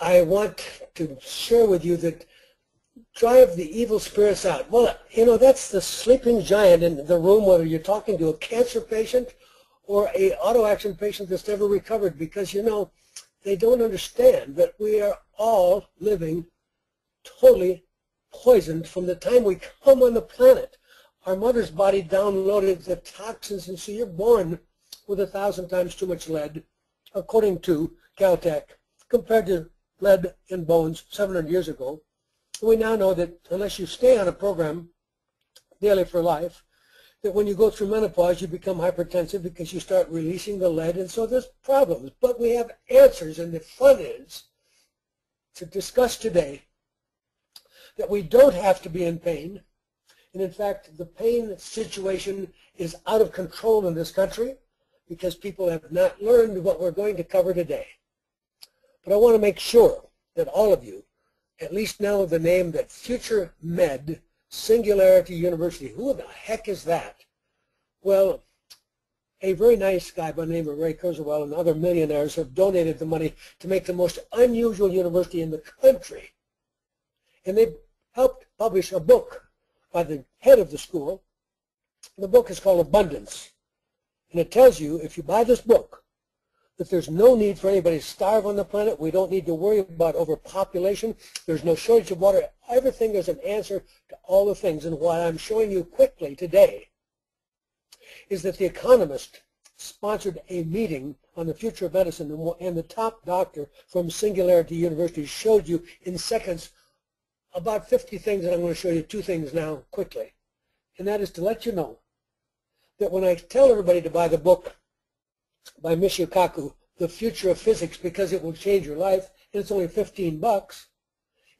I want to share with you that drive the evil spirits out. Well, you know, that's the sleeping giant in the room, whether you're talking to a cancer patient or a auto-action patient that's never recovered, because, you know, they don't understand that we are all living totally poisoned from the time we come on the planet. Our mother's body downloaded the toxins, and so you're born with 1,000 times too much lead, according to Caltech, compared to lead in bones 700 years ago. We now know that unless you stay on a program daily for life, that when you go through menopause, you become hypertensive because you start releasing the lead, and so there's problems. But we have answers, and the fun is to discuss today that we don't have to be in pain. And in fact, the pain situation is out of control in this country because people have not learned what we're going to cover today. But I want to make sure that all of you at least know the name that Future Med Singularity University. Who the heck is that? Well, a very nice guy by the name of Ray Kurzweil and other millionaires have donated the money to make the most unusual university in the country. And they helped publish a book by the head of the school. The book is called Abundance. And it tells you, if you buy this book, that there's no need for anybody to starve on the planet. We don't need to worry about overpopulation. There's no shortage of water. Everything is an answer to all the things. And what I'm showing you quickly today is that The Economist sponsored a meeting on the future of medicine, and the top doctor from Singularity University showed you in seconds about 50 things, and I'm going to show you 2 things now quickly. And that is to let you know that when I tell everybody to buy the book by Michio Kaku, The Future of Physics, because it will change your life, and it's only 15 bucks,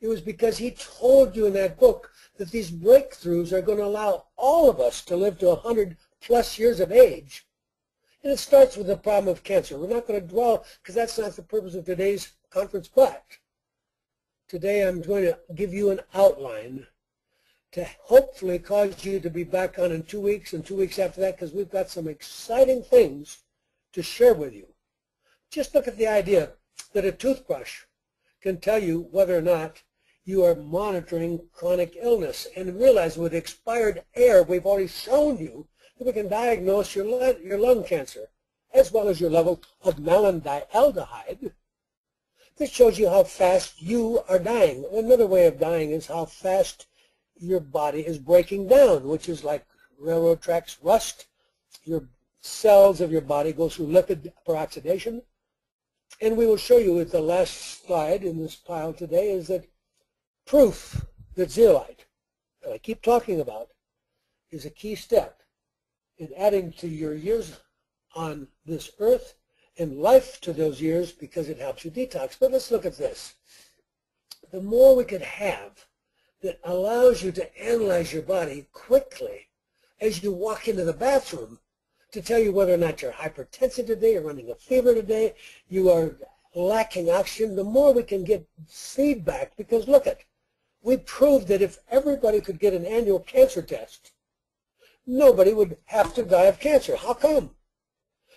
it was because he told you in that book that these breakthroughs are going to allow all of us to live to 100+ years of age. And it starts with the problem of cancer. We're not going to dwell, because that's not the purpose of today's conference, but today I'm going to give you an outline to hopefully cause you to be back on in 2 weeks and 2 weeks after that, because we've got some exciting things to share with you. Just look at the idea that a toothbrush can tell you whether or not you are monitoring chronic illness, and realize with expired air, we've already shown you that we can diagnose your lung cancer as well as your level of malondialdehyde. This shows you how fast you are dying. Another way of dying is how fast your body is breaking down, which is like railroad tracks rust. Your cells of your body go through lipid peroxidation. And we will show you with the last slide in this pile today is that proof that zeolite, that I keep talking about, is a key step in adding to your years on this earth and life to those years, because it helps you detox. But let's look at this. The more we could have that allows you to analyze your body quickly as you walk into the bathroom to tell you whether or not you're hypertensive today, you're running a fever today, you are lacking oxygen, the more we can get feedback. Because look at, we proved that if everybody could get an annual cancer test, nobody would have to die of cancer. How come?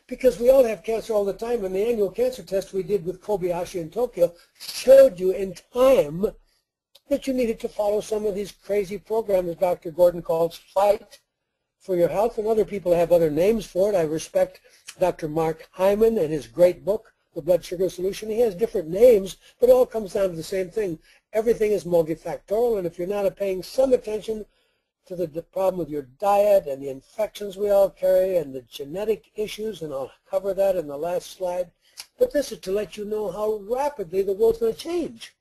Because we all have cancer all the time, and the annual cancer test we did with Kobayashi in Tokyo showed you in time that you needed to follow some of these crazy programs Dr. Gordon calls Fight for Your Health, and other people have other names for it. I respect Dr. Mark Hyman and his great book, The Blood Sugar Solution. He has different names, but it all comes down to the same thing. Everything is multifactorial, and if you're not paying some attention to the problem with your diet and the infections we all carry and the genetic issues, and I'll cover that in the last slide, but this is to let you know how rapidly the world's going to change.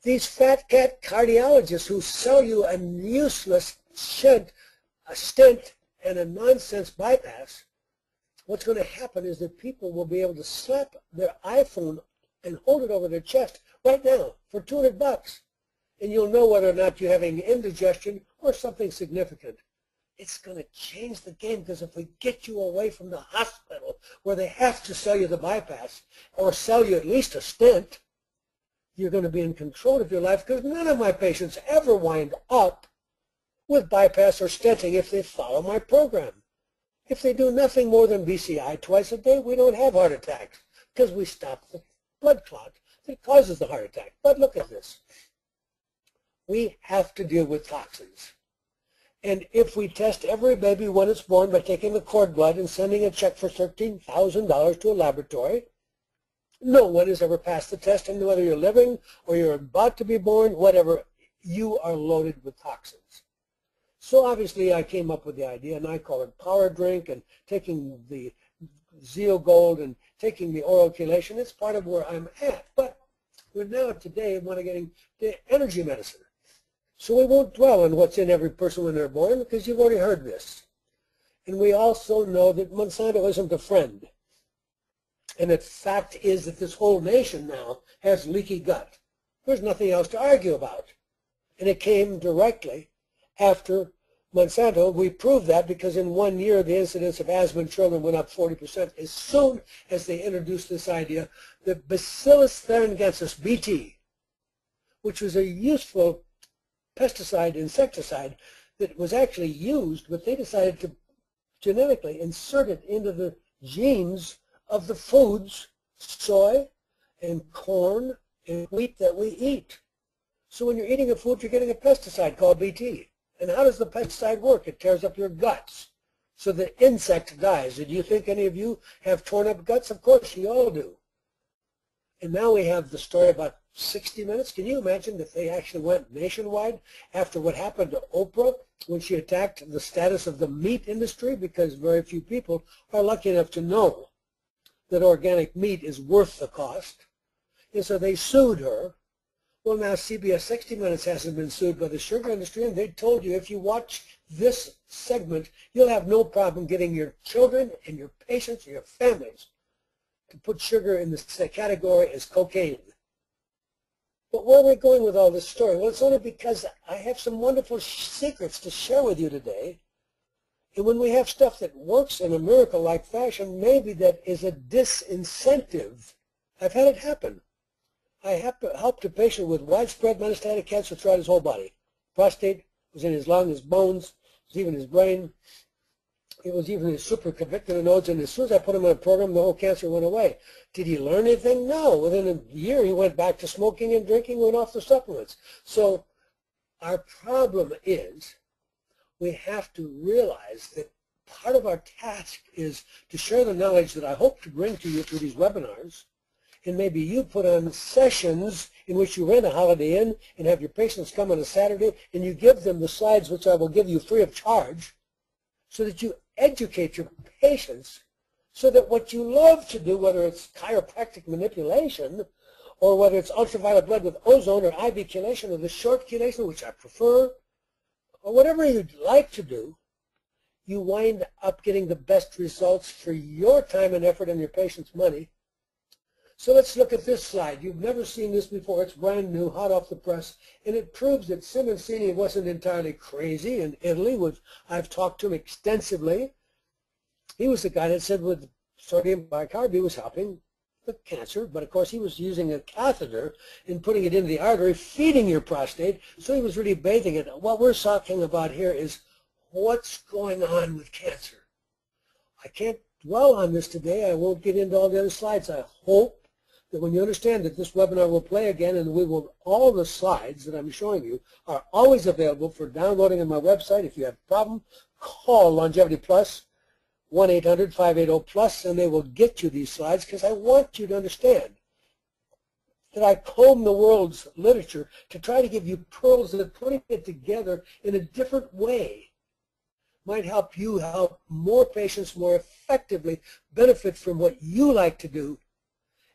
These fat cat cardiologists who sell you a useless stent, and a nonsense bypass, what's going to happen is that people will be able to slap their iPhone and hold it over their chest right now for 200 bucks. And you'll know whether or not you're having indigestion or something significant. It's going to change the game, because if we get you away from the hospital where they have to sell you the bypass or sell you at least a stent, you're going to be in control of your life, because none of my patients ever wind up with bypass or stenting if they follow my program. If they do nothing more than BCI twice a day, we don't have heart attacks, because we stop the blood clot that causes the heart attack. But look at this. We have to deal with toxins. And if we test every baby when it's born by taking the cord blood and sending a check for $13,000 to a laboratory, no one has ever passed the test, and whether you're living or you're about to be born, whatever, you are loaded with toxins. So obviously I came up with the idea, and I call it power drink, and taking the Zeo Gold and taking the oral chelation. It's part of where I'm at. But we're now today want to get into energy medicine. So we won't dwell on what's in every person when they're born, because you've already heard this. And we also know that Monsanto isn't a friend. And the fact is that this whole nation now has leaky gut. There's nothing else to argue about. And it came directly after Monsanto. We proved that because in 1 year the incidence of asthma in children went up 40% as soon as they introduced this idea that Bacillus thuringiensis, BT, which was a useful pesticide, insecticide that was actually used, but they decided to genetically insert it into the genes of the foods, soy and corn and wheat that we eat. So when you're eating a food, you're getting a pesticide called BT. And how does the pesticide work? It tears up your guts so the insect dies. Do you think any of you have torn up guts? Of course you all do. And now we have the story about 60 Minutes. Can you imagine that they actually went nationwide after what happened to Oprah when she attacked the status of the meat industry? Because very few people are lucky enough to know that organic meat is worth the cost. And so they sued her. Well, now CBS 60 Minutes hasn't been sued by the sugar industry, and they told you if you watch this segment, you'll have no problem getting your children and your patients and your families to put sugar in the category as cocaine. But where are we going with all this story? Well, it's only because I have some wonderful secrets to share with you today. And when we have stuff that works in a miracle-like fashion, maybe that is a disincentive. I've had it happen. I helped a patient with widespread metastatic cancer throughout his whole body. Prostate was in his lung, his bones, it was even his brain. It was even his supracondylar nodes, and as soon as I put him on a program, the whole cancer went away. Did he learn anything? No. Within a year, he went back to smoking and drinking, went off the supplements. So our problem is we have to realize that part of our task is to share the knowledge that I hope to bring to you through these webinars, and maybe you put on sessions in which you rent a Holiday Inn and have your patients come on a Saturday, and you give them the slides, which I will give you free of charge, so that you educate your patients so that what you love to do, whether it's chiropractic manipulation or whether it's ultraviolet blood with ozone or IV chelation or the short chelation, which I prefer, or whatever you'd like to do, you wind up getting the best results for your time and effort and your patient's money. So let's look at this slide. You've never seen this before. It's brand new, hot off the press, and it proves that Simoncini wasn't entirely crazy in Italy, which I've talked to him extensively. He was the guy that said with sodium bicarb he was helping the cancer, but of course he was using a catheter and putting it into the artery, feeding your prostate, so he was really bathing it. What we're talking about here is what's going on with cancer. I can't dwell on this today. I won't get into all the other slides. I hope that when you understand that this webinar will play again, and all the slides that I'm showing you are always available for downloading on my website. If you have a problem, call Longevity Plus, 1-800-580-PLUS, and they will get you these slides, because I want you to understand that I comb the world's literature to try to give you pearls that putting it together in a different way might help you help more patients more effectively benefit from what you like to do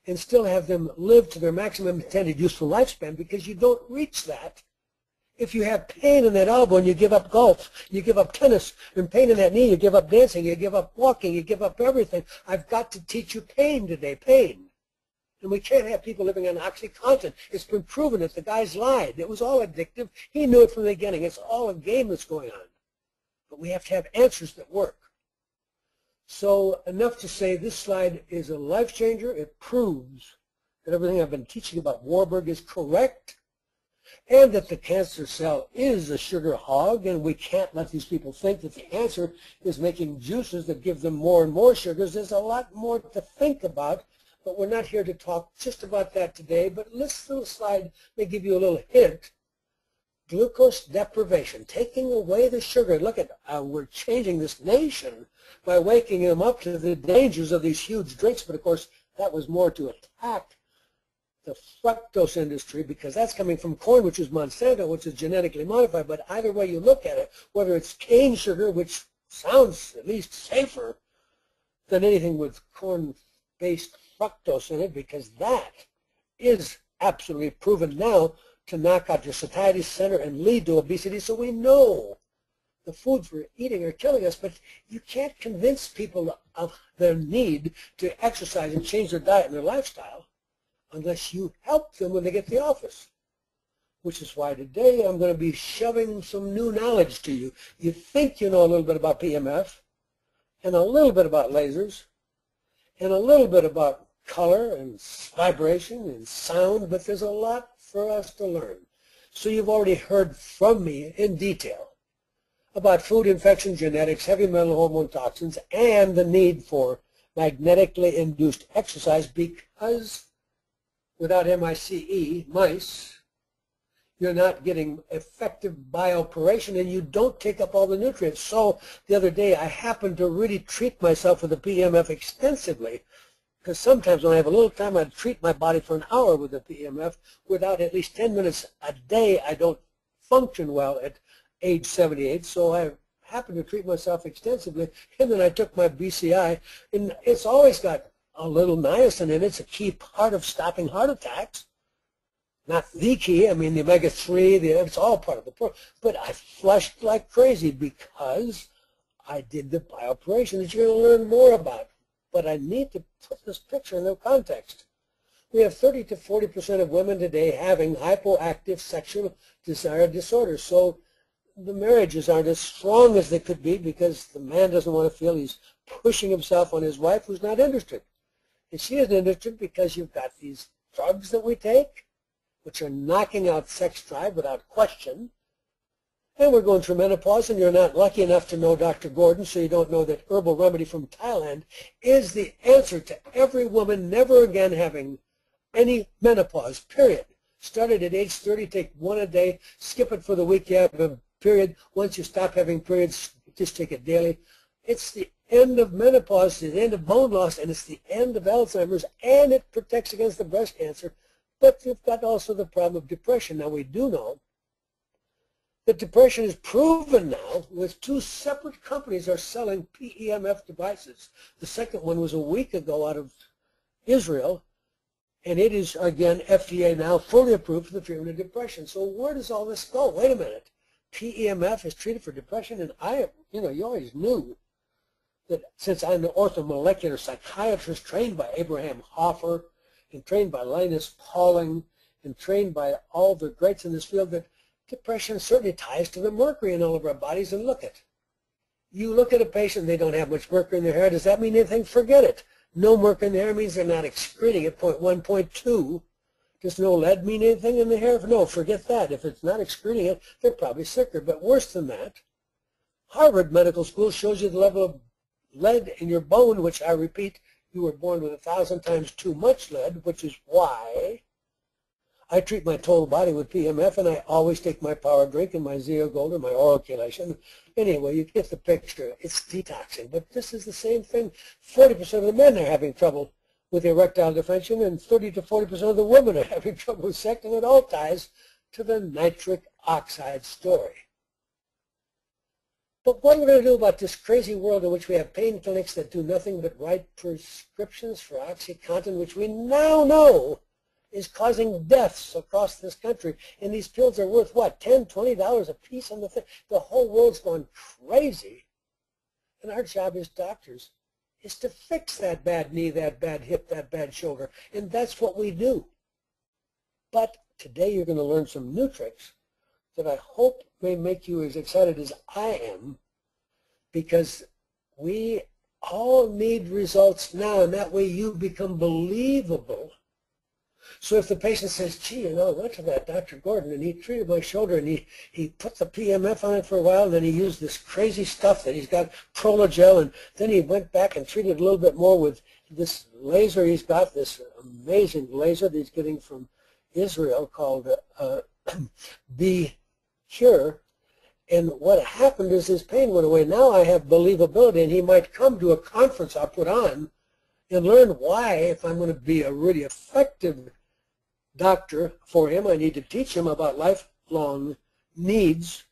and still have them live to their maximum intended useful lifespan, because you don't reach that if you have pain in that elbow and you give up golf, you give up tennis, and pain in that knee, you give up dancing, you give up walking, you give up everything. I've got to teach you pain today, pain. And we can't have people living on OxyContin. It's been proven that the guys lied. It was all addictive. He knew it from the beginning. It's all a game that's going on. But we have to have answers that work. So enough to say this slide is a life changer. It proves that everything I've been teaching about Warburg is correct, and that the cancer cell is a sugar hog, and we can't let these people think that the cancer is making juices that give them more and more sugars. There's a lot more to think about But we're not here to talk just about that today, but this little slide may give you a little hint. Glucose deprivation, taking away the sugar. Look at how we're changing this nation by waking them up to the dangers of these huge drinks. But of course, that was more to attack the fructose industry, because that's coming from corn, which is Monsanto, which is genetically modified. But either way you look at it, whether it's cane sugar, which sounds at least safer than anything with corn-based fructose in it, because that is absolutely proven now to knock out your satiety center and lead to obesity. So we know the foods we're eating are killing us, but you can't convince people of their need to exercise and change their diet and their lifestyle unless you help them when they get to the office. Which is why today I'm going to be shoving some new knowledge to you. You think you know a little bit about PMF, and a little bit about lasers, and a little bit about color and vibration and sound, but there's a lot for us to learn. So you've already heard from me in detail about food infection genetics, heavy metal hormone toxins, and the need for magnetically induced exercise, because without mice, you're not getting effective bioperation and you don't take up all the nutrients. So the other day I happened to really treat myself with the PMF extensively, because sometimes when I have a little time I treat my body for an hour with the PMF. Without at least 10 minutes a day I don't function well at age 78. So I happened to treat myself extensively, and then I took my BCI, and it's always got a little niacin in it. It's a key part of stopping heart attacks. Not the key, I mean the omega-3, it's all part of the program. But I flushed like crazy because I did the bioperation that you're going to learn more about. But I need to put this picture in their context. We have 30 to 40% of women today having hypoactive sexual desire disorders. So the marriages aren't as strong as they could be because the man doesn't want to feel he's pushing himself on his wife who's not interested. And she isn't interested because you've got these drugs that we take, which are knocking out sex drive without question. And we're going through menopause, and you're not lucky enough to know Dr. Gordon, so you don't know that herbal remedy from Thailand is the answer to every woman never again having any menopause, period. Started at age 30, take one a day, skip it for the week you have a period. Once you stop having periods, just take it daily. It's the end of menopause, the end of bone loss, and it's the end of Alzheimer's, and it protects against the breast cancer. But you've got also the problem of depression. Now, we do know that depression is proven now with two separate companies are selling PEMF devices. The second one was a week ago out of Israel, and it is, again, FDA now fully approved for the treatment of depression. So where does all this go? Wait a minute. PEMF is treated for depression, and you always knew that since I'm an orthomolecular psychiatrist trained by Abraham Hoffer and trained by Linus Pauling and trained by all the greats in this field, that depression certainly ties to the mercury in all of our bodies. And look at, you look at a patient, they don't have much mercury in their hair. Does that mean anything? Forget it. No mercury in the hair means they're not excreting it. 0.1, 0.2. Does no lead mean anything in the hair? No, forget that. If it's not excreting it, they're probably sicker. But worse than that, Harvard Medical School shows you the level of lead in your bone, which I repeat, you were born with 1,000 times too much lead, which is why I treat my total body with PMF, and I always take my power drink and my Zeo Gold and my oral chelation. Anyway, you get the picture. It's detoxing. But this is the same thing. 40% of the men are having trouble with erectile dysfunction, and 30 to 40% of the women are having trouble with sex, and it all ties to the nitric oxide story. But what are we going to do about this crazy world in which we have pain clinics that do nothing but write prescriptions for OxyContin, which we now know is causing deaths across this country? And these pills are worth, what, $10, $20 a piece on the thing? The whole world's gone crazy. And our job as doctors is to fix that bad knee, that bad hip, that bad shoulder. And that's what we do. But today you're going to learn some new tricks that I hope may make you as excited as I am, because we all need results now, and that way you become believable. So if the patient says, gee, I went to that Dr. Gordon, and he treated my shoulder, and he put the PMF on it for a while, and then he used this crazy stuff that he's got, Prologel, and then he went back and treated a little bit more with this laser he's got, this amazing laser that he's getting from Israel called B-Cure. And what happened is his pain went away. Now I have believability, and he might come to a conference I'll put on and learn why, if I'm going to be a really effective doctor for him, I need to teach him about lifelong needs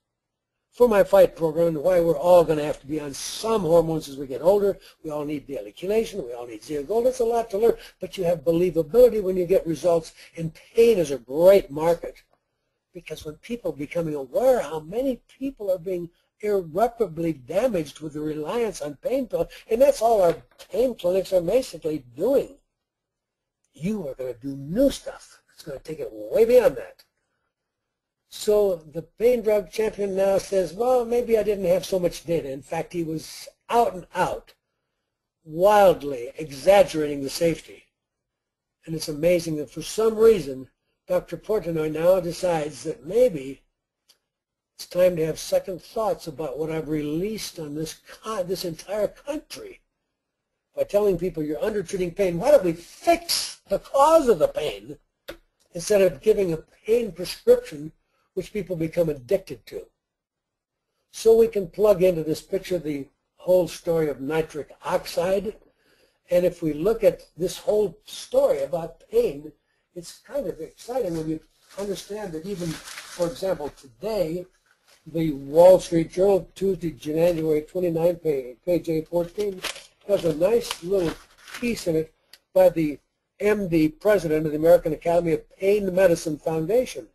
for my fight program and why we're all going to have to be on some hormones as we get older. We all need daily chelation. We all need zero gold. It's a lot to learn, but you have believability when you get results, and pain is a great market. Because when people are becoming aware how many people are being irreparably damaged with the reliance on pain pills, and that's all our pain clinics are basically doing. You are going to do new stuff. It's going to take it way beyond that. So the pain drug champion now says, well, maybe I didn't have so much data. In fact, he was out and out, wildly exaggerating the safety. And it's amazing that for some reason, Dr. Portnoy now decides that maybe it's time to have second thoughts about what I've released on this entire country by telling people you're undertreating pain. Why don't we fix the cause of the pain instead of giving a pain prescription which people become addicted to? So we can plug into this picture the whole story of nitric oxide. And if we look at this whole story about pain, it's kind of exciting when you understand that even, for example, today, the Wall Street Journal, Tuesday, January 29, page A14, has a nice little piece in it by the MD, president of the American Academy of Pain Medicine Foundation.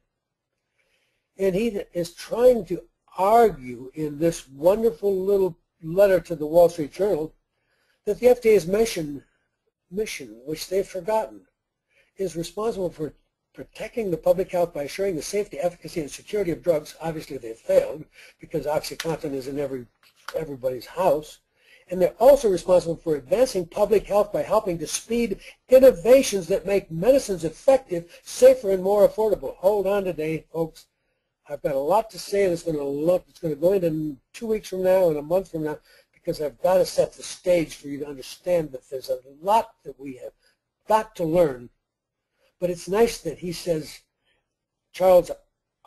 And he is trying to argue in this wonderful little letter to the Wall Street Journal that the FDA's mission, which they've forgotten, is responsible for protecting the public health by assuring the safety, efficacy, and security of drugs. Obviously, they've failed because OxyContin is in everybody's house. And they're also responsible for advancing public health by helping to speed innovations that make medicines effective, safer, and more affordable. Hold on today, folks. I've got a lot to say, and it's going to go into 2 weeks from now and a month from now, because I've got to set the stage for you to understand that there's a lot that we have got to learn. But it's nice that he says, Charles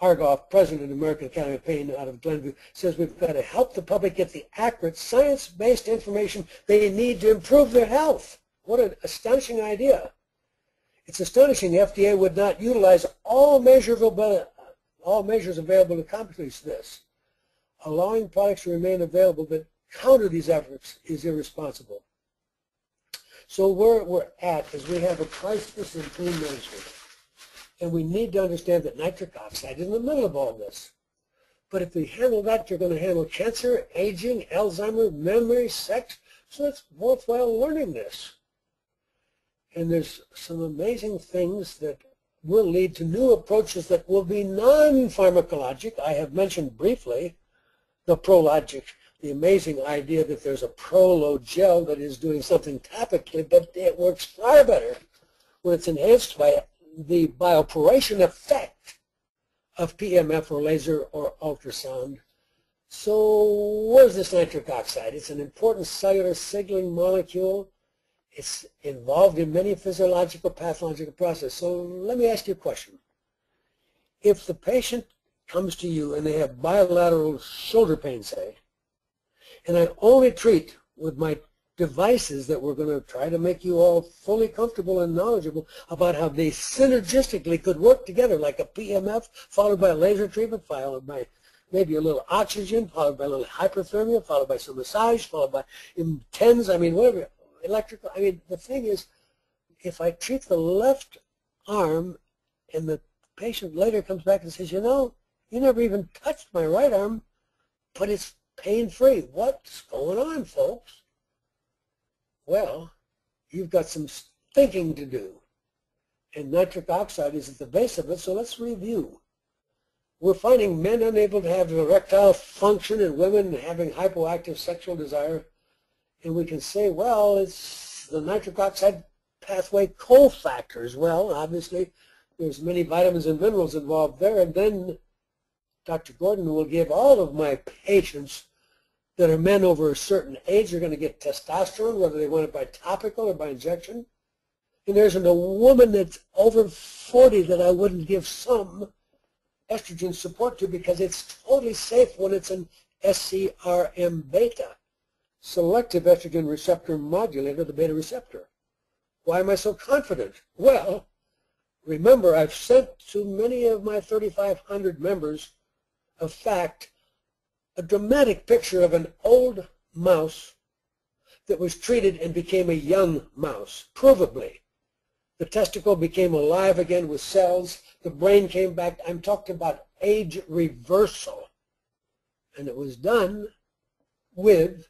Argoff, president of the American Academy of Pain out of Glenview, says we've got to help the public get the accurate science-based information they need to improve their health. What an astonishing idea. It's astonishing the FDA would not utilize all measures available to accomplish this. Allowing products to remain available that counter these efforts is irresponsible. So where we're at is we have a crisis in pain management. And we need to understand that nitric oxide is in the middle of all this. But if we handle that, you're going to handle cancer, aging, Alzheimer's, memory, sex. So it's worthwhile learning this. And there's some amazing things that will lead to new approaches that will be non-pharmacologic. I have mentioned briefly the Prologic, the amazing idea that there's a Prolo gel that is doing something topically, but it works far better when it's enhanced by the bioporation effect of PMF or laser or ultrasound. So what is this nitric oxide? It's an important cellular signaling molecule. It's involved in many physiological, pathological processes. So let me ask you a question. If the patient comes to you and they have bilateral shoulder pain, say, and I only treat with my devices that we're going to try to make you all fully comfortable and knowledgeable about how they synergistically could work together, like a PMF followed by a laser treatment, followed by maybe a little oxygen, followed by a little hyperthermia, followed by some massage, followed by TENS, I mean, whatever, electrical. I mean, the thing is, if I treat the left arm and the patient later comes back and says, you know, you never even touched my right arm, but it's pain-free. What's going on, folks? Well, you've got some thinking to do. And nitric oxide is at the base of it, so let's review. We're finding men unable to have erectile function and women having hypoactive sexual desire. And we can say, well, it's the nitric oxide pathway cofactors. Well, obviously, there's many vitamins and minerals involved there. And then Dr. Gordon will give all of my patients that are men over a certain age are going to get testosterone, whether they want it by topical or by injection. And there isn't a woman that's over 40 that I wouldn't give some estrogen support to, because it's totally safe when it's an SCRM beta, selective estrogen receptor modulator, the beta receptor. Why am I so confident? Well, remember, I've sent to many of my 3,500 members, a fact, a dramatic picture of an old mouse that was treated and became a young mouse, provably. The testicle became alive again with cells. The brain came back. I'm talking about age reversal. And it was done with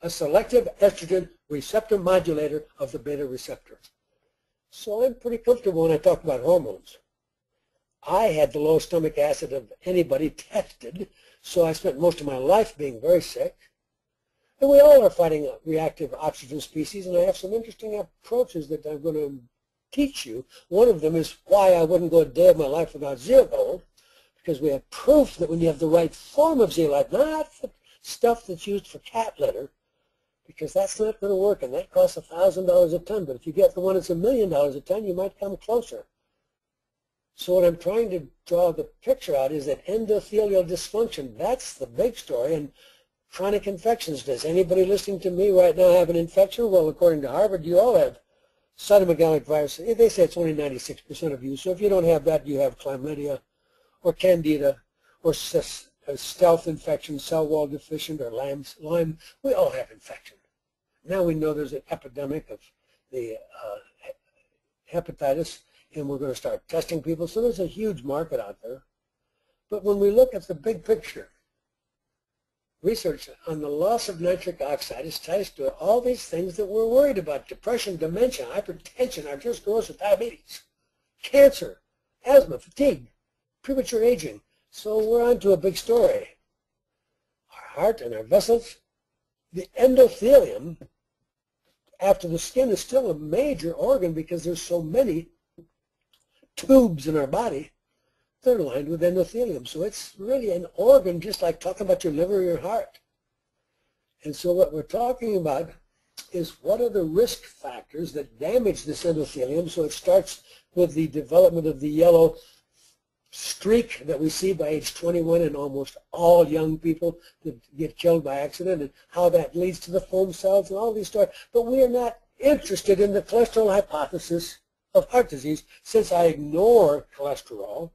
a selective estrogen receptor modulator of the beta receptor. So I'm pretty comfortable when I talk about hormones. I had the lowest stomach acid of anybody tested, so I spent most of my life being very sick. And we all are fighting reactive oxygen species, and I have some interesting approaches that I'm going to teach you. One of them is why I wouldn't go a day of my life without zeolite, because we have proof that when you have the right form of zeolite, not the stuff that's used for cat litter, because that's not going to work, and that costs $1,000 a ton. But if you get the one that's $1 million a ton, you might come closer. So what I'm trying to draw the picture out is that endothelial dysfunction, that's the big story. And chronic infections. Does anybody listening to me right now have an infection? Well, according to Harvard, you all have cytomegalic virus. They say it's only 96% of you. So if you don't have that, you have chlamydia or candida or stealth infection, cell wall deficient, or Lyme. We all have infection. Now we know there's an epidemic of the hepatitis, and we're going to start testing people. So there's a huge market out there. But when we look at the big picture, research on the loss of nitric oxide is tied to all these things that we're worried about: depression, dementia, hypertension, arteriosclerosis, diabetes, cancer, asthma, fatigue, premature aging. So we're on to a big story. Our heart and our vessels, the endothelium after the skin is still a major organ because there's so many tubes in our body. They're lined with endothelium. So it's really an organ, just like talking about your liver or your heart. And so what we're talking about is what are the risk factors that damage this endothelium. So it starts with the development of the yellow streak that we see by age 21 in almost all young people that get killed by accident, and how that leads to the foam cells and all these stories. But we are not interested in the cholesterol hypothesis of heart disease, since I ignore cholesterol,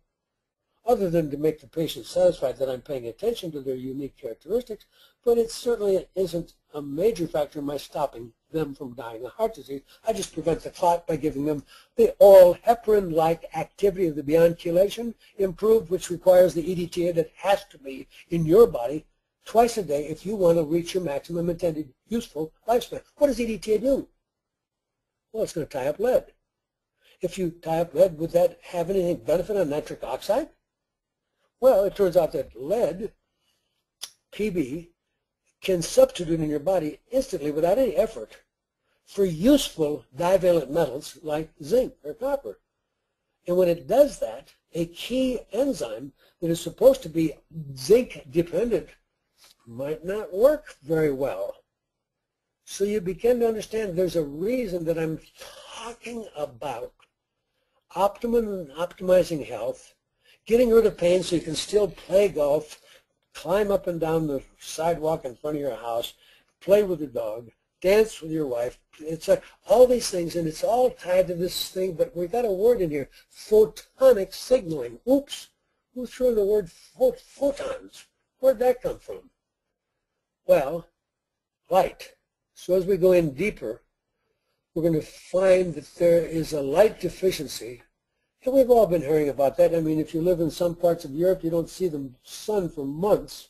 other than to make the patient satisfied that I'm paying attention to their unique characteristics. But it certainly isn't a major factor in my stopping them from dying of heart disease. I just prevent the clot by giving them the oral heparin-like activity of the beyond chelation improved, which requires the EDTA that has to be in your body twice a day if you want to reach your maximum intended useful lifespan. What does EDTA do? Well, it's going to tie up lead. If you tie up lead, would that have any benefit on nitric oxide? Well, it turns out that lead, Pb, can substitute in your body instantly without any effort for useful divalent metals like zinc or copper. And when it does that, a key enzyme that is supposed to be zinc dependent might not work very well. So you begin to understand there's a reason that I'm talking about optimizing health, getting rid of pain so you can still play golf, climb up and down the sidewalk in front of your house, play with your dog, dance with your wife. It's like all these things, and it's all tied to this thing, but we got a word in here, photonic signaling. Oops, who threw in the word photons? Where'd that come from? Well, light. So as we go in deeper, we're going to find that there is a light deficiency. And we've all been hearing about that. I mean, if you live in some parts of Europe, you don't see the sun for months.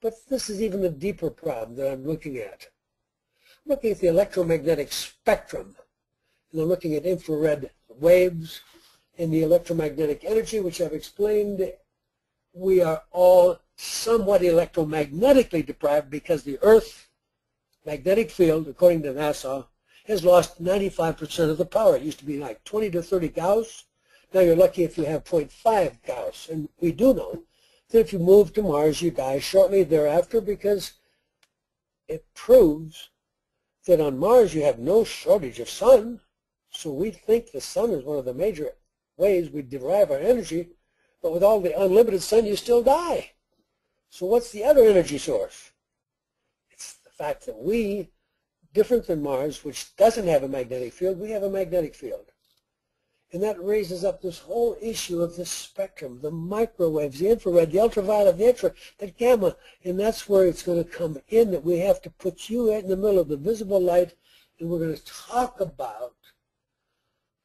But this is even a deeper problem that I'm looking at. I'm looking at the electromagnetic spectrum. And I'm looking at infrared waves and the electromagnetic energy, which I've explained. We are all somewhat electromagnetically deprived because the Earth magnetic field, according to NASA, has lost 95% of the power. It used to be like 20 to 30 Gauss. Now you're lucky if you have 0.5 Gauss. And we do know that if you move to Mars, you die shortly thereafter because it proves that on Mars you have no shortage of sun. So we think the sun is one of the major ways we derive our energy, but with all the unlimited sun you still die. So what's the other energy source? It's the fact that we, different than Mars, which doesn't have a magnetic field, we have a magnetic field. And that raises up this whole issue of the spectrum, the microwaves, the infrared, the ultraviolet, the X-ray, the gamma. And that's where it's going to come in, that we have to put you in the middle of the visible light, and we're going to talk about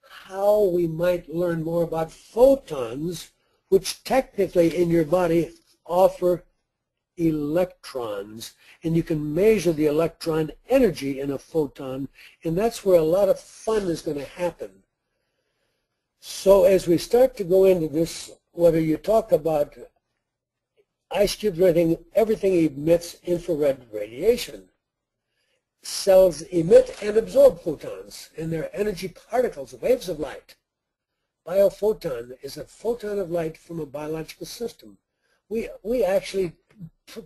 how we might learn more about photons, which technically in your body offer electrons. And you can measure the electron energy in a photon, and that's where a lot of fun is going to happen. So as we start to go into this, whether you talk about ice cubes or everything emits infrared radiation. Cells emit and absorb photons, and they're energy particles, waves of light. Biophoton is a photon of light from a biological system. We actually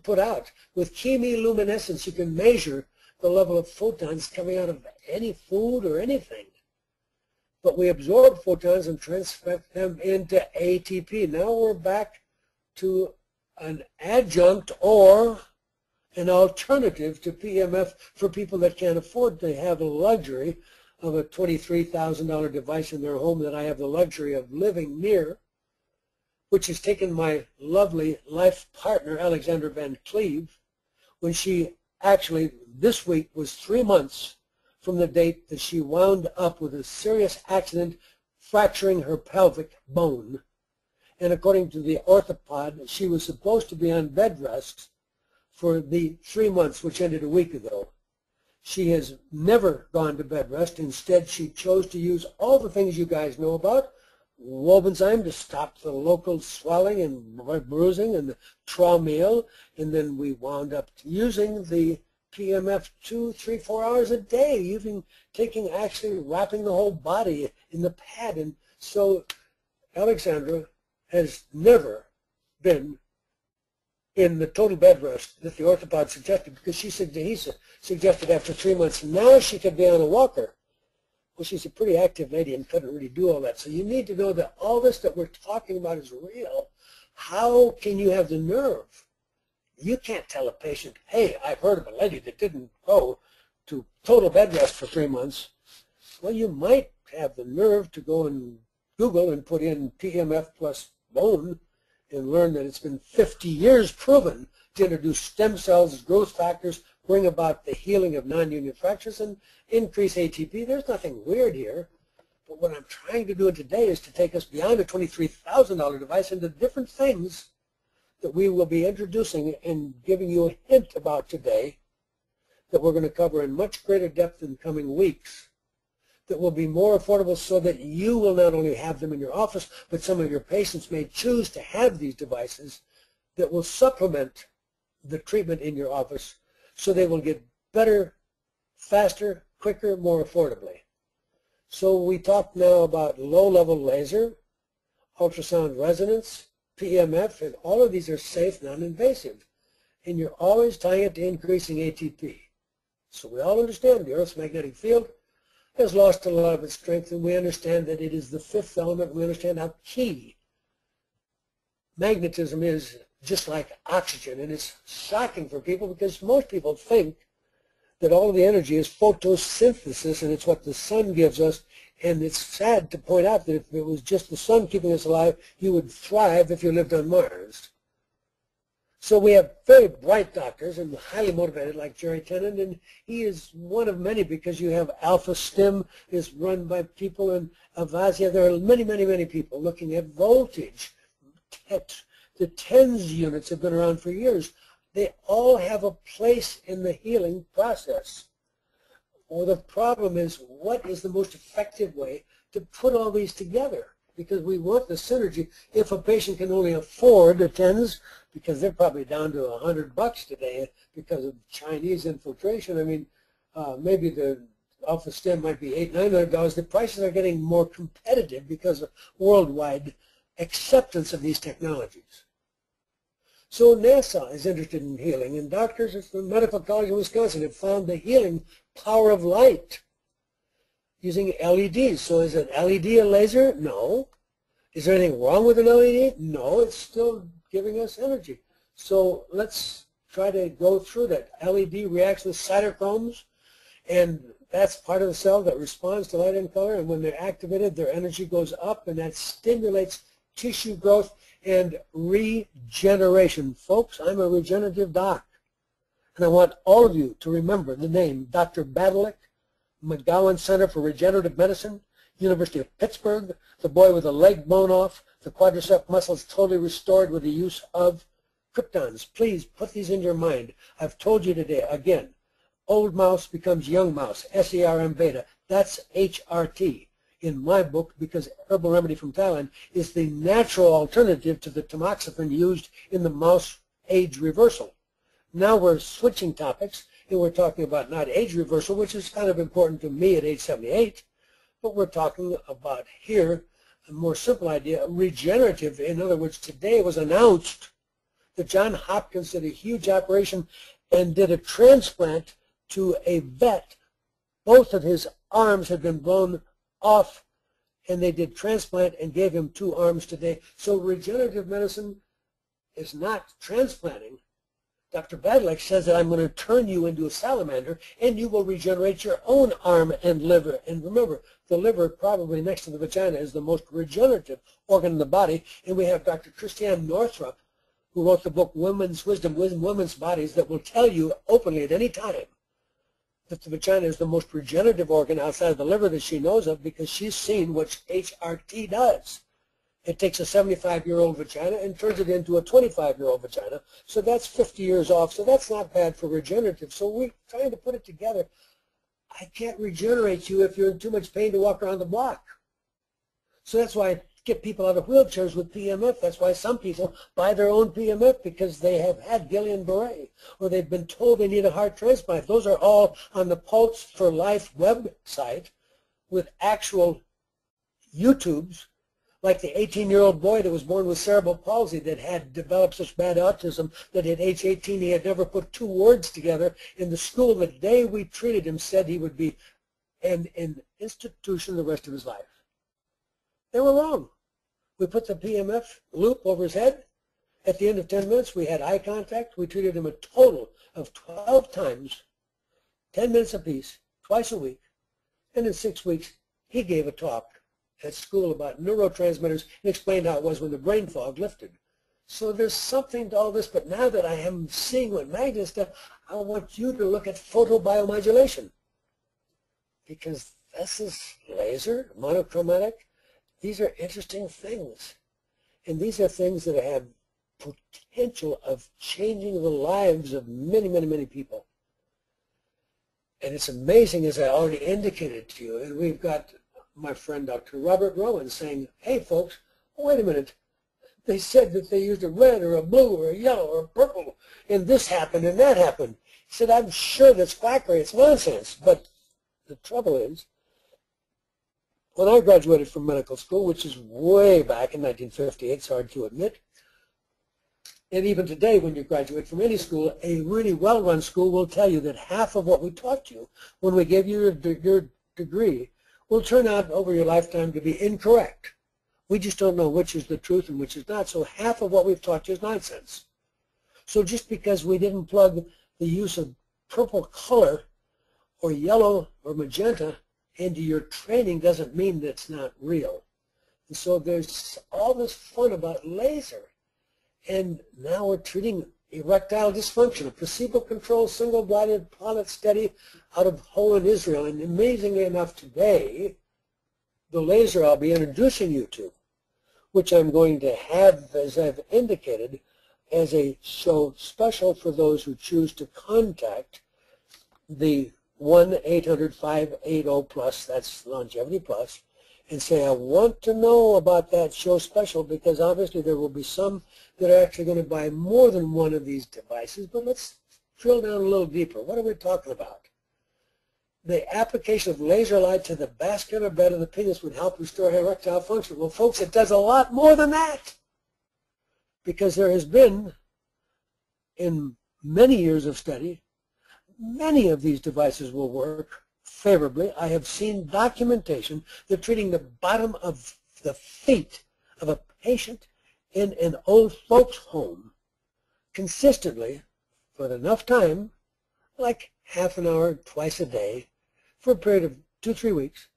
put out, with chemiluminescence, you can measure the level of photons coming out of any food or anything. But we absorb photons and transfer them into ATP. Now we're back to an adjunct or an alternative to PMF for people that can't afford to have the luxury of a $23,000 device in their home that I have the luxury of living near, which has taken my lovely life partner, Alexandra Van Cleve, when she actually this week was 3 months from the date that she wound up with a serious accident, fracturing her pelvic bone. And according to the orthopod, she was supposed to be on bed rest for the 3 months, which ended a week ago. She has never gone to bed rest. Instead, she chose to use all the things you guys know about, Wobenzyme to stop the local swelling and bruising and the Traumeel, and then we wound up using the PMF 2, 3, 4 hours a day, even actually wrapping the whole body in the pad. And so Alexandra has never been in the total bed rest that the orthopod suggested, because he suggested after 3 months, now she could be on a walker. Well, she's a pretty active lady and couldn't really do all that. So you need to know that all this that we're talking about is real. How can you have the nerve? You can't tell a patient, hey, I've heard of a lady that didn't go to total bed rest for 3 months. Well, you might have the nerve to go and Google and put in PMF plus bone and learn that it's been 50 years proven to introduce stem cells, growth factors, bring about the healing of non-union fractures, and increase ATP. There's nothing weird here. But what I'm trying to do today is to take us beyond a $23,000 device into different things that we will be introducing and giving you a hint about today that we're going to cover in much greater depth in coming weeks, that will be more affordable so that you will not only have them in your office, but some of your patients may choose to have these devices that will supplement the treatment in your office so they will get better, faster, quicker, more affordably. So we talked now about low-level laser, ultrasound resonance, PMF, and all of these are safe, non-invasive. And you're always tying it to increasing ATP. So we all understand the Earth's magnetic field has lost a lot of its strength, and we understand that it is the fifth element. We understand how key magnetism is, just like oxygen. And it's shocking for people because most people think that all of the energy is photosynthesis, and it's what the sun gives us. And it's sad to point out that if it was just the sun keeping us alive, you would thrive if you lived on Mars. So we have very bright doctors and highly motivated like Jerry Tennant, and he is one of many because you have Alpha Stim is run by people in Avasia. There are many, many, many people looking at voltage. The TENS units have been around for years. They all have a place in the healing process. Well, the problem is, what is the most effective way to put all these together? Because we want the synergy. If a patient can only afford the TENS, because they're probably down to $100 today because of Chinese infiltration. I mean, maybe the Alpha Stim might be $800, $900. The prices are getting more competitive because of worldwide acceptance of these technologies. So NASA is interested in healing, and doctors at the Medical College of Wisconsin have found the healing power of light using LEDs. So is an LED a laser? No. Is there anything wrong with an LED? No, it's still giving us energy. So let's try to go through that. LED reacts with cytochromes, and that's part of the cell that responds to light and color, and when they're activated, their energy goes up, and that stimulates tissue growth and regeneration. Folks, I'm a regenerative doc, and I want all of you to remember the name Dr. Badalik, McGowan Center for Regenerative Medicine, University of Pittsburgh, the boy with a leg blown off, the quadricep muscles totally restored with the use of kryptons. Please put these in your mind. I've told you today, again, old mouse becomes young mouse, SERM beta. That's HRT in my book, because herbal remedy from Thailand is the natural alternative to the tamoxifen used in the mouse age reversal. Now we're switching topics, and we're talking about not age reversal, which is kind of important to me at age 78, but we're talking about here a more simple idea, regenerative. In other words, today was announced that John Hopkins did a huge operation and did a transplant to a vet. Both of his arms had been blown off, and they did transplant and gave him 2 arms today. So regenerative medicine is not transplanting. Dr. Badalik says that I'm going to turn you into a salamander, and you will regenerate your own arm and liver. And remember, the liver, probably next to the vagina, is the most regenerative organ in the body. And we have Dr. Christiane Northrup, who wrote the book Women's Wisdom, Women's Bodies, that will tell you openly at any time that the vagina is the most regenerative organ outside of the liver that she knows of, because she's seen what HRT does. It takes a 75-year-old vagina and turns it into a 25-year-old vagina. So that's 50 years off. So that's not bad for regenerative. So we're trying to put it together. I can't regenerate you if you're in too much pain to walk around the block. So that's why I get people out of wheelchairs with PMF. That's why some people buy their own PMF, because they have had Guillain-Barré, or they've been told they need a heart transplant. Those are all on the Pulse for Life website with actual YouTubes, like the 18-year-old boy that was born with cerebral palsy that had developed such bad autism that at age 18 he had never put 2 words together. In the school, the day we treated him, said he would be in an institution the rest of his life. They were wrong. We put the PMF loop over his head. At the end of 10 minutes, we had eye contact. We treated him a total of 12 times, 10 minutes apiece, twice a week. And in 6 weeks, he gave a talk at school about neurotransmitters and explained how it was when the brain fog lifted. So there's something to all this, but now that I am seeing what Magnus does, I want you to look at photobiomodulation, because this is laser, monochromatic. These are interesting things, and these are things that have potential of changing the lives of many, many, many people. And it's amazing, as I already indicated to you, and we've got my friend Dr. Robert Rowan saying, hey folks, wait a minute, they said that they used a red or a blue or a yellow or a purple, and this happened and that happened. He said, I'm sure that's quackery, it's nonsense. But the trouble is, when I graduated from medical school, which is way back in 1958, it's hard to admit, and even today when you graduate from any school, a really well-run school will tell you that half of what we taught you when we gave you your degree will turn out over your lifetime to be incorrect. We just don't know which is the truth and which is not, so half of what we've taught you is nonsense. So just because we didn't plug the use of purple color or yellow or magenta into your training doesn't mean that it's not real. And so there's all this fun about laser. And now we're treating erectile dysfunction, a placebo-controlled, single-blinded pilot study out of Holland, Israel. And amazingly enough today, the laser I'll be introducing you to, which I'm going to have, as I've indicated, as a show special for those who choose to contact the 1-800-580-PLUS, that's Longevity Plus, and say, I want to know about that show special, because obviously there will be some that are actually going to buy more than one of these devices. But let's drill down a little deeper. What are we talking about? The application of laser light to the vascular bed of the penis would help restore erectile function. Well, folks, it does a lot more than that, because there has been in many years of study, many of these devices will work favorably. I have seen documentation that treating the bottom of the feet of a patient in an old folks home consistently for enough time, like half an hour twice a day, for a period of 2-3 weeks.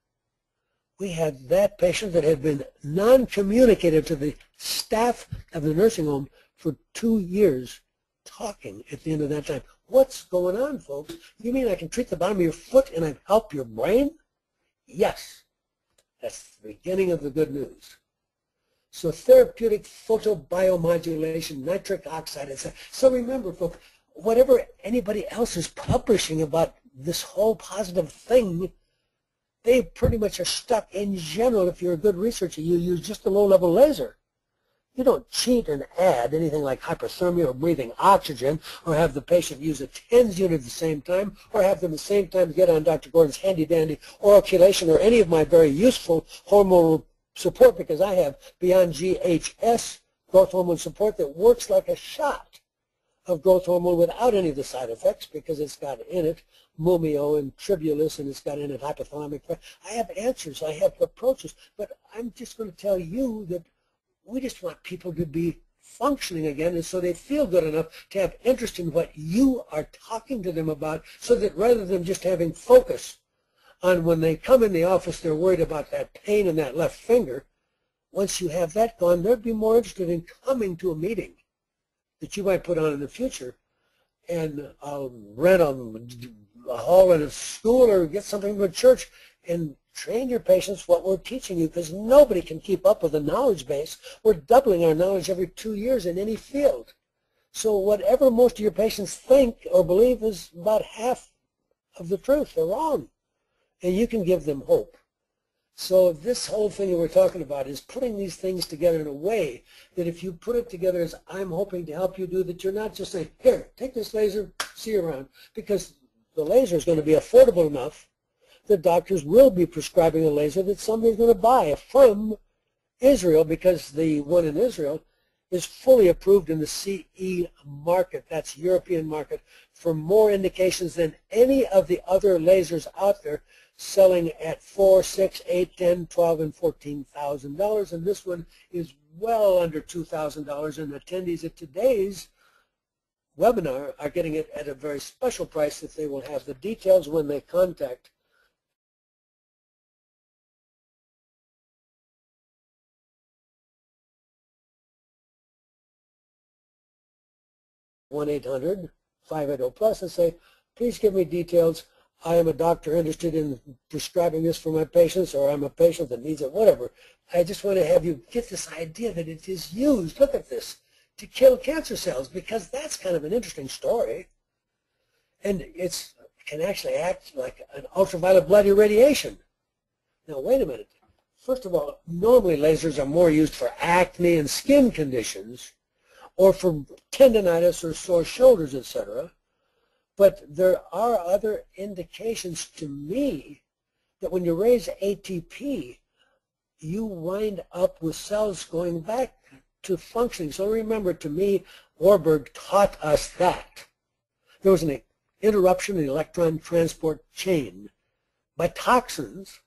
We had that patient that had been non-communicative to the staff of the nursing home for 2 years talking at the end of that time. What's going on, folks? You mean I can treat the bottom of your foot and I help your brain? Yes. That's the beginning of the good news. So therapeutic photobiomodulation, nitric oxide, etc. So remember, folks, whatever anybody else is publishing about this whole positive thing, they pretty much are stuck. In general, if you're a good researcher, you use just a low-level laser. You don't cheat and add anything like hyperthermia or breathing oxygen, or have the patient use a TENS unit at the same time, or have them at the same time get on Dr. Gordon's handy-dandy oral chelation or any of my very useful hormonal support, because I have beyond GHS growth hormone support that works like a shot of growth hormone without any of the side effects, because it's got in it mumio and tribulus, and it's got in it hypothalamic. I have answers, I have approaches, but I'm just going to tell you that we just want people to be functioning again, and so they feel good enough to have interest in what you are talking to them about, so that rather than just having focus on when they come in the office, they're worried about that pain in that left finger. Once you have that gone, they'd be more interested in coming to a meeting that you might put on in the future, and rent a hall in a school or get something from a church and train your patients what we're teaching you, because nobody can keep up with the knowledge base. We're doubling our knowledge every 2 years in any field. So whatever most of your patients think or believe is about half of the truth. They're wrong. And you can give them hope. So this whole thing that we're talking about is putting these things together in a way that if you put it together as I'm hoping to help you do, that you're not just saying, here, take this laser, see you around. Because the laser is going to be affordable enough that doctors will be prescribing a laser that somebody's going to buy from Israel, because the one in Israel is fully approved in the CE market, that's European market, for more indications than any of the other lasers out there, selling at $4,000, $6,000, $8,000, $10,000, $12,000, and $14,000, and this one is well under $2,000, and attendees at today's webinar are getting it at a very special price that they will have the details when they contact (1-800-580+) and say, please give me details. I am a doctor interested in prescribing this for my patients, or I'm a patient that needs it, whatever. I just want to have you get this idea that it is used, look at this, to kill cancer cells, because that's kind of an interesting story. And it can actually act like an ultraviolet blood irradiation. Now, wait a minute. First of all, normally lasers are more used for acne and skin conditions, or for tendonitis or sore shoulders, etc. But there are other indications to me that when you raise ATP, you wind up with cells going back to functioning. So remember, to me, Warburg taught us that. There was an interruption in the electron transport chain by toxins,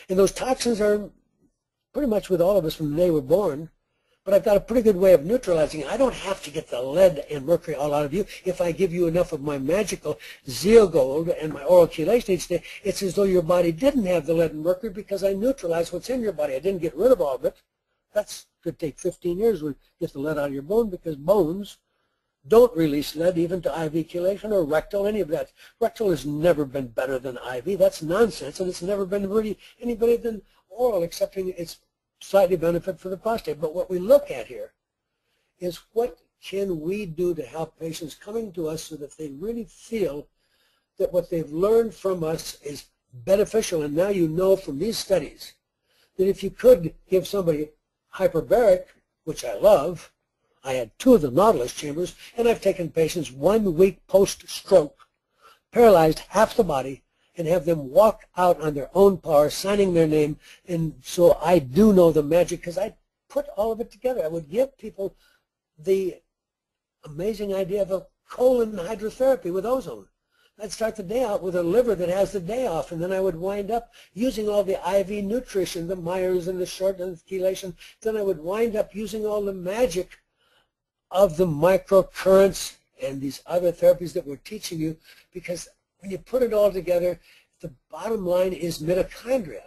and those toxins are pretty much with all of us from the day we're born. But I've got a pretty good way of neutralizing it. I don't have to get the lead and mercury all out of you. If I give you enough of my magical Zeogold and my oral chelation each day, it's as though your body didn't have the lead and mercury, because I neutralized what's in your body. I didn't get rid of all of it. That could take 15 years to get the lead out of your bone, because bones don't release lead even to IV chelation or rectal, any of that. Rectal has never been better than IV. That's nonsense, and it's never been really any better than oral, excepting its slightly benefit for the prostate. But what we look at here is what can we do to help patients coming to us so that they really feel that what they've learned from us is beneficial. And now you know from these studies that if you could give somebody hyperbaric, which I love, I had 2 of the Nautilus chambers, and I've taken patients 1 week post-stroke, paralyzed half the body, and have them walk out on their own power, signing their name. And so I do know the magic, because I put all of it together. I would give people the amazing idea of a colon hydrotherapy with ozone. I'd start the day out with a liver that has the day off, and then I would wind up using all the IV nutrition, the Myers and the short and the chelation. Then I would wind up using all the magic of the microcurrents and these other therapies that we're teaching you, because when you put it all together, the bottom line is mitochondria.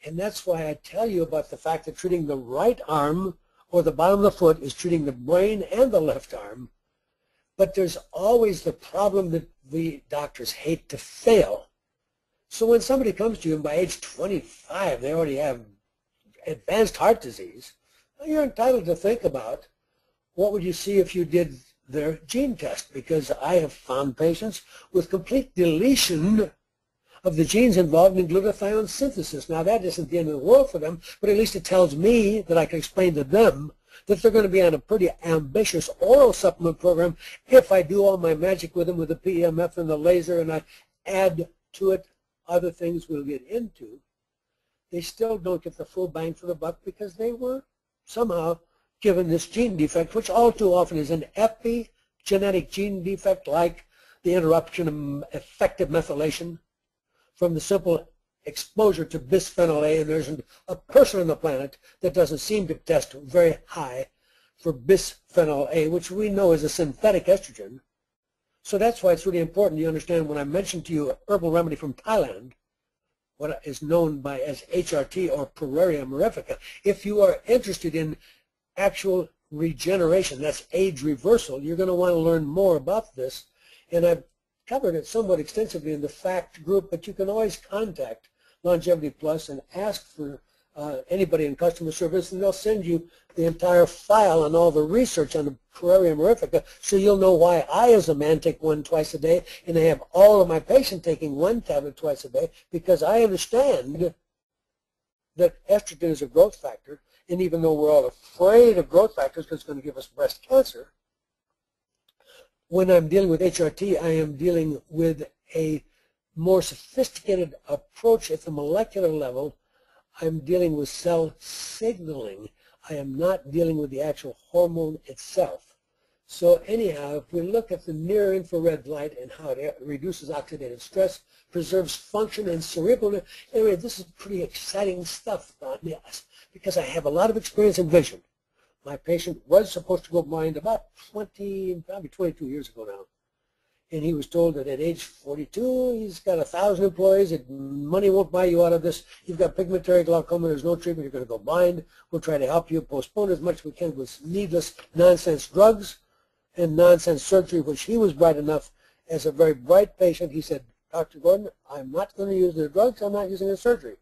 And that's why I tell you about the fact that treating the right arm or the bottom of the foot is treating the brain and the left arm. But there's always the problem that we doctors hate to fail. So when somebody comes to you and by age 25 they already have advanced heart disease, you're entitled to think about what would you see if you did their gene test, because I have found patients with complete deletion of the genes involved in glutathione synthesis. Now that isn't the end of the world for them, but at least it tells me that I can explain to them that they're going to be on a pretty ambitious oral supplement program if I do all my magic with them with the PEMF and the laser, and I add to it other things we'll get into. They still don't get the full bang for the buck because they were somehow given this gene defect, which all too often is an epigenetic gene defect like the interruption of effective methylation from the simple exposure to bisphenol A, and there isn't a person on the planet that doesn't seem to test very high for bisphenol A, which we know is a synthetic estrogen. So that's why it's really important you understand when I mentioned to you a herbal remedy from Thailand, what is known by as HRT or Pueraria mirifica. If you are interested in actual regeneration, that's age reversal, you're going to want to learn more about this. And I've covered it somewhat extensively in the FACT group, but you can always contact Longevity Plus and ask for anybody in customer service, and they'll send you the entire file on all the research on the Pueraria mirifica, so you'll know why I, as a man, take one twice a day, and I have all of my patients taking one tablet twice a day, because I understand that estrogen is a growth factor, and even though we're all afraid of growth factors because it's going to give us breast cancer, when I'm dealing with HRT, I am dealing with a more sophisticated approach at the molecular level. I'm dealing with cell signaling. I am not dealing with the actual hormone itself. So anyhow, if we look at the near infrared light and how it reduces oxidative stress, preserves function and cerebral, anyway, this is pretty exciting stuff on this, because I have a lot of experience in vision. My patient was supposed to go blind about probably 22 years ago now. And he was told that at age 42, he's got 1,000 employees, money won't buy you out of this. You've got pigmentary glaucoma, there's no treatment, you're going to go blind. We'll try to help you postpone as much as we can with needless nonsense drugs and nonsense surgery, which he was bright enough, as a very bright patient, he said, Dr. Gordon, I'm not going to use the drugs, I'm not using the surgery.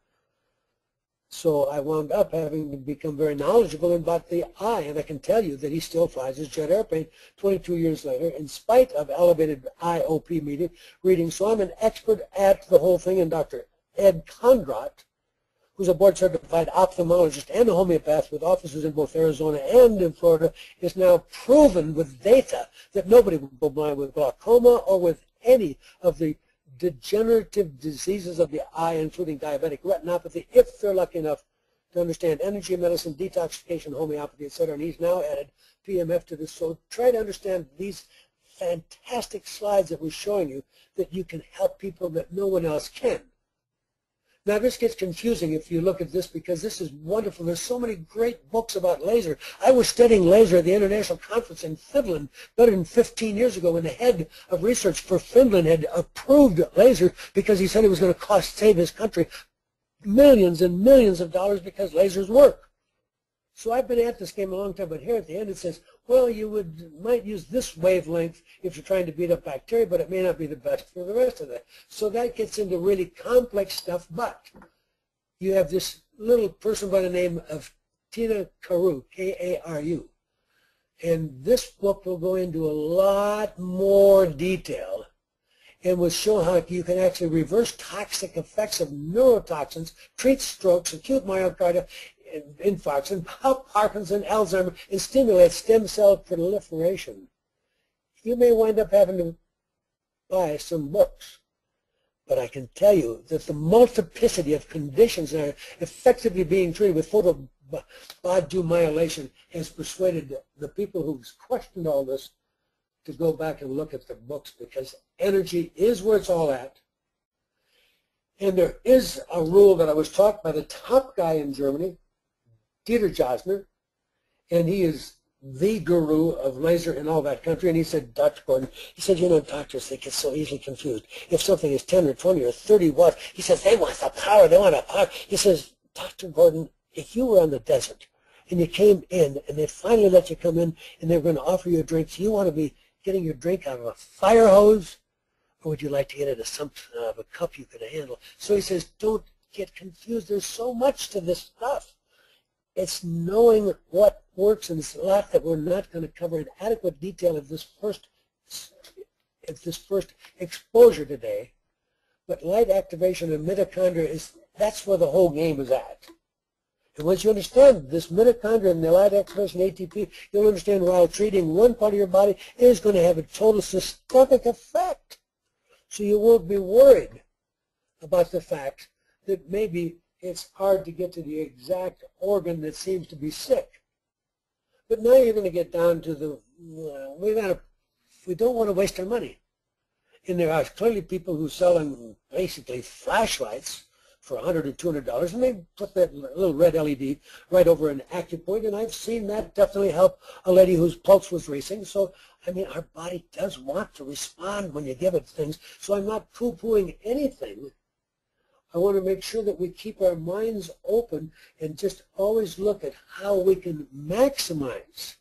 So I wound up having to become very knowledgeable about the eye, and I can tell you that he still flies his jet airplane 22 years later in spite of elevated IOP readings. So I'm an expert at the whole thing, and Dr. Ed Kondrot, who's a board-certified ophthalmologist and a homeopath with offices in both Arizona and in Florida, is now proven with data that nobody will go blind with glaucoma or with any of the degenerative diseases of the eye, including diabetic retinopathy, if they're lucky enough to understand energy medicine, detoxification, homeopathy, etc. And he's now added PMF to this. So try to understand these fantastic slides that we're showing you, that you can help people that no one else can. Now this gets confusing if you look at this, because this is wonderful. There's so many great books about laser. I was studying laser at the International Conference in Finland better than 15 years ago, when the head of research for Finland had approved laser because he said it was going to save his country millions and millions of dollars because lasers work. So I've been at this game a long time, but here at the end it says, well, you might use this wavelength if you're trying to beat up bacteria, but it may not be the best for the rest of that. So that gets into really complex stuff, but you have this little person by the name of Tina Carew, K-A-R-U. And this book will go into a lot more detail and will show how you can actually reverse toxic effects of neurotoxins, treat strokes, acute myocardial infarcts, and Parkinson's, Alzheimer's, and stimulate stem cell proliferation. You may wind up having to buy some books, but I can tell you that the multiplicity of conditions that are effectively being treated with photobiomodulation has persuaded the people who've questioned all this to go back and look at the books, because energy is where it's all at. And there is a rule that I was taught by the top guy in Germany, Dieter Josner, and he is the guru of laser in all that country. And he said, Dr. Gordon, he said, you know, doctors, they get so easily confused. If something is 10 or 20 or 30 watts, he says, they want the power, they want the power. He says, Dr. Gordon, if you were on the desert and you came in and they finally let you come in and they're going to offer you a drink, do you want to be getting your drink out of a fire hose, or would you like to get it out of a cup you could handle? So he says, don't get confused. There's so much to this stuff. It's knowing what works, and it's a lot that we're not going to cover in adequate detail in this first exposure today. But light activation of mitochondria that's where the whole game is at. And once you understand this mitochondria and the light activation ATP, you'll understand while treating one part of your body, it is going to have a total systemic effect. So you won't be worried about the fact that maybe it's hard to get to the exact organ that seems to be sick. But now you're going to get down to the, we don't want to waste our money. And there are clearly people who selling basically flashlights for $100 or $200, and they put that little red LED right over an acupoint, and I've seen that definitely help a lady whose pulse was racing. So, I mean, our body does want to respond when you give it things, so I'm not poo-pooing anything. I want to make sure that we keep our minds open and just always look at how we can maximize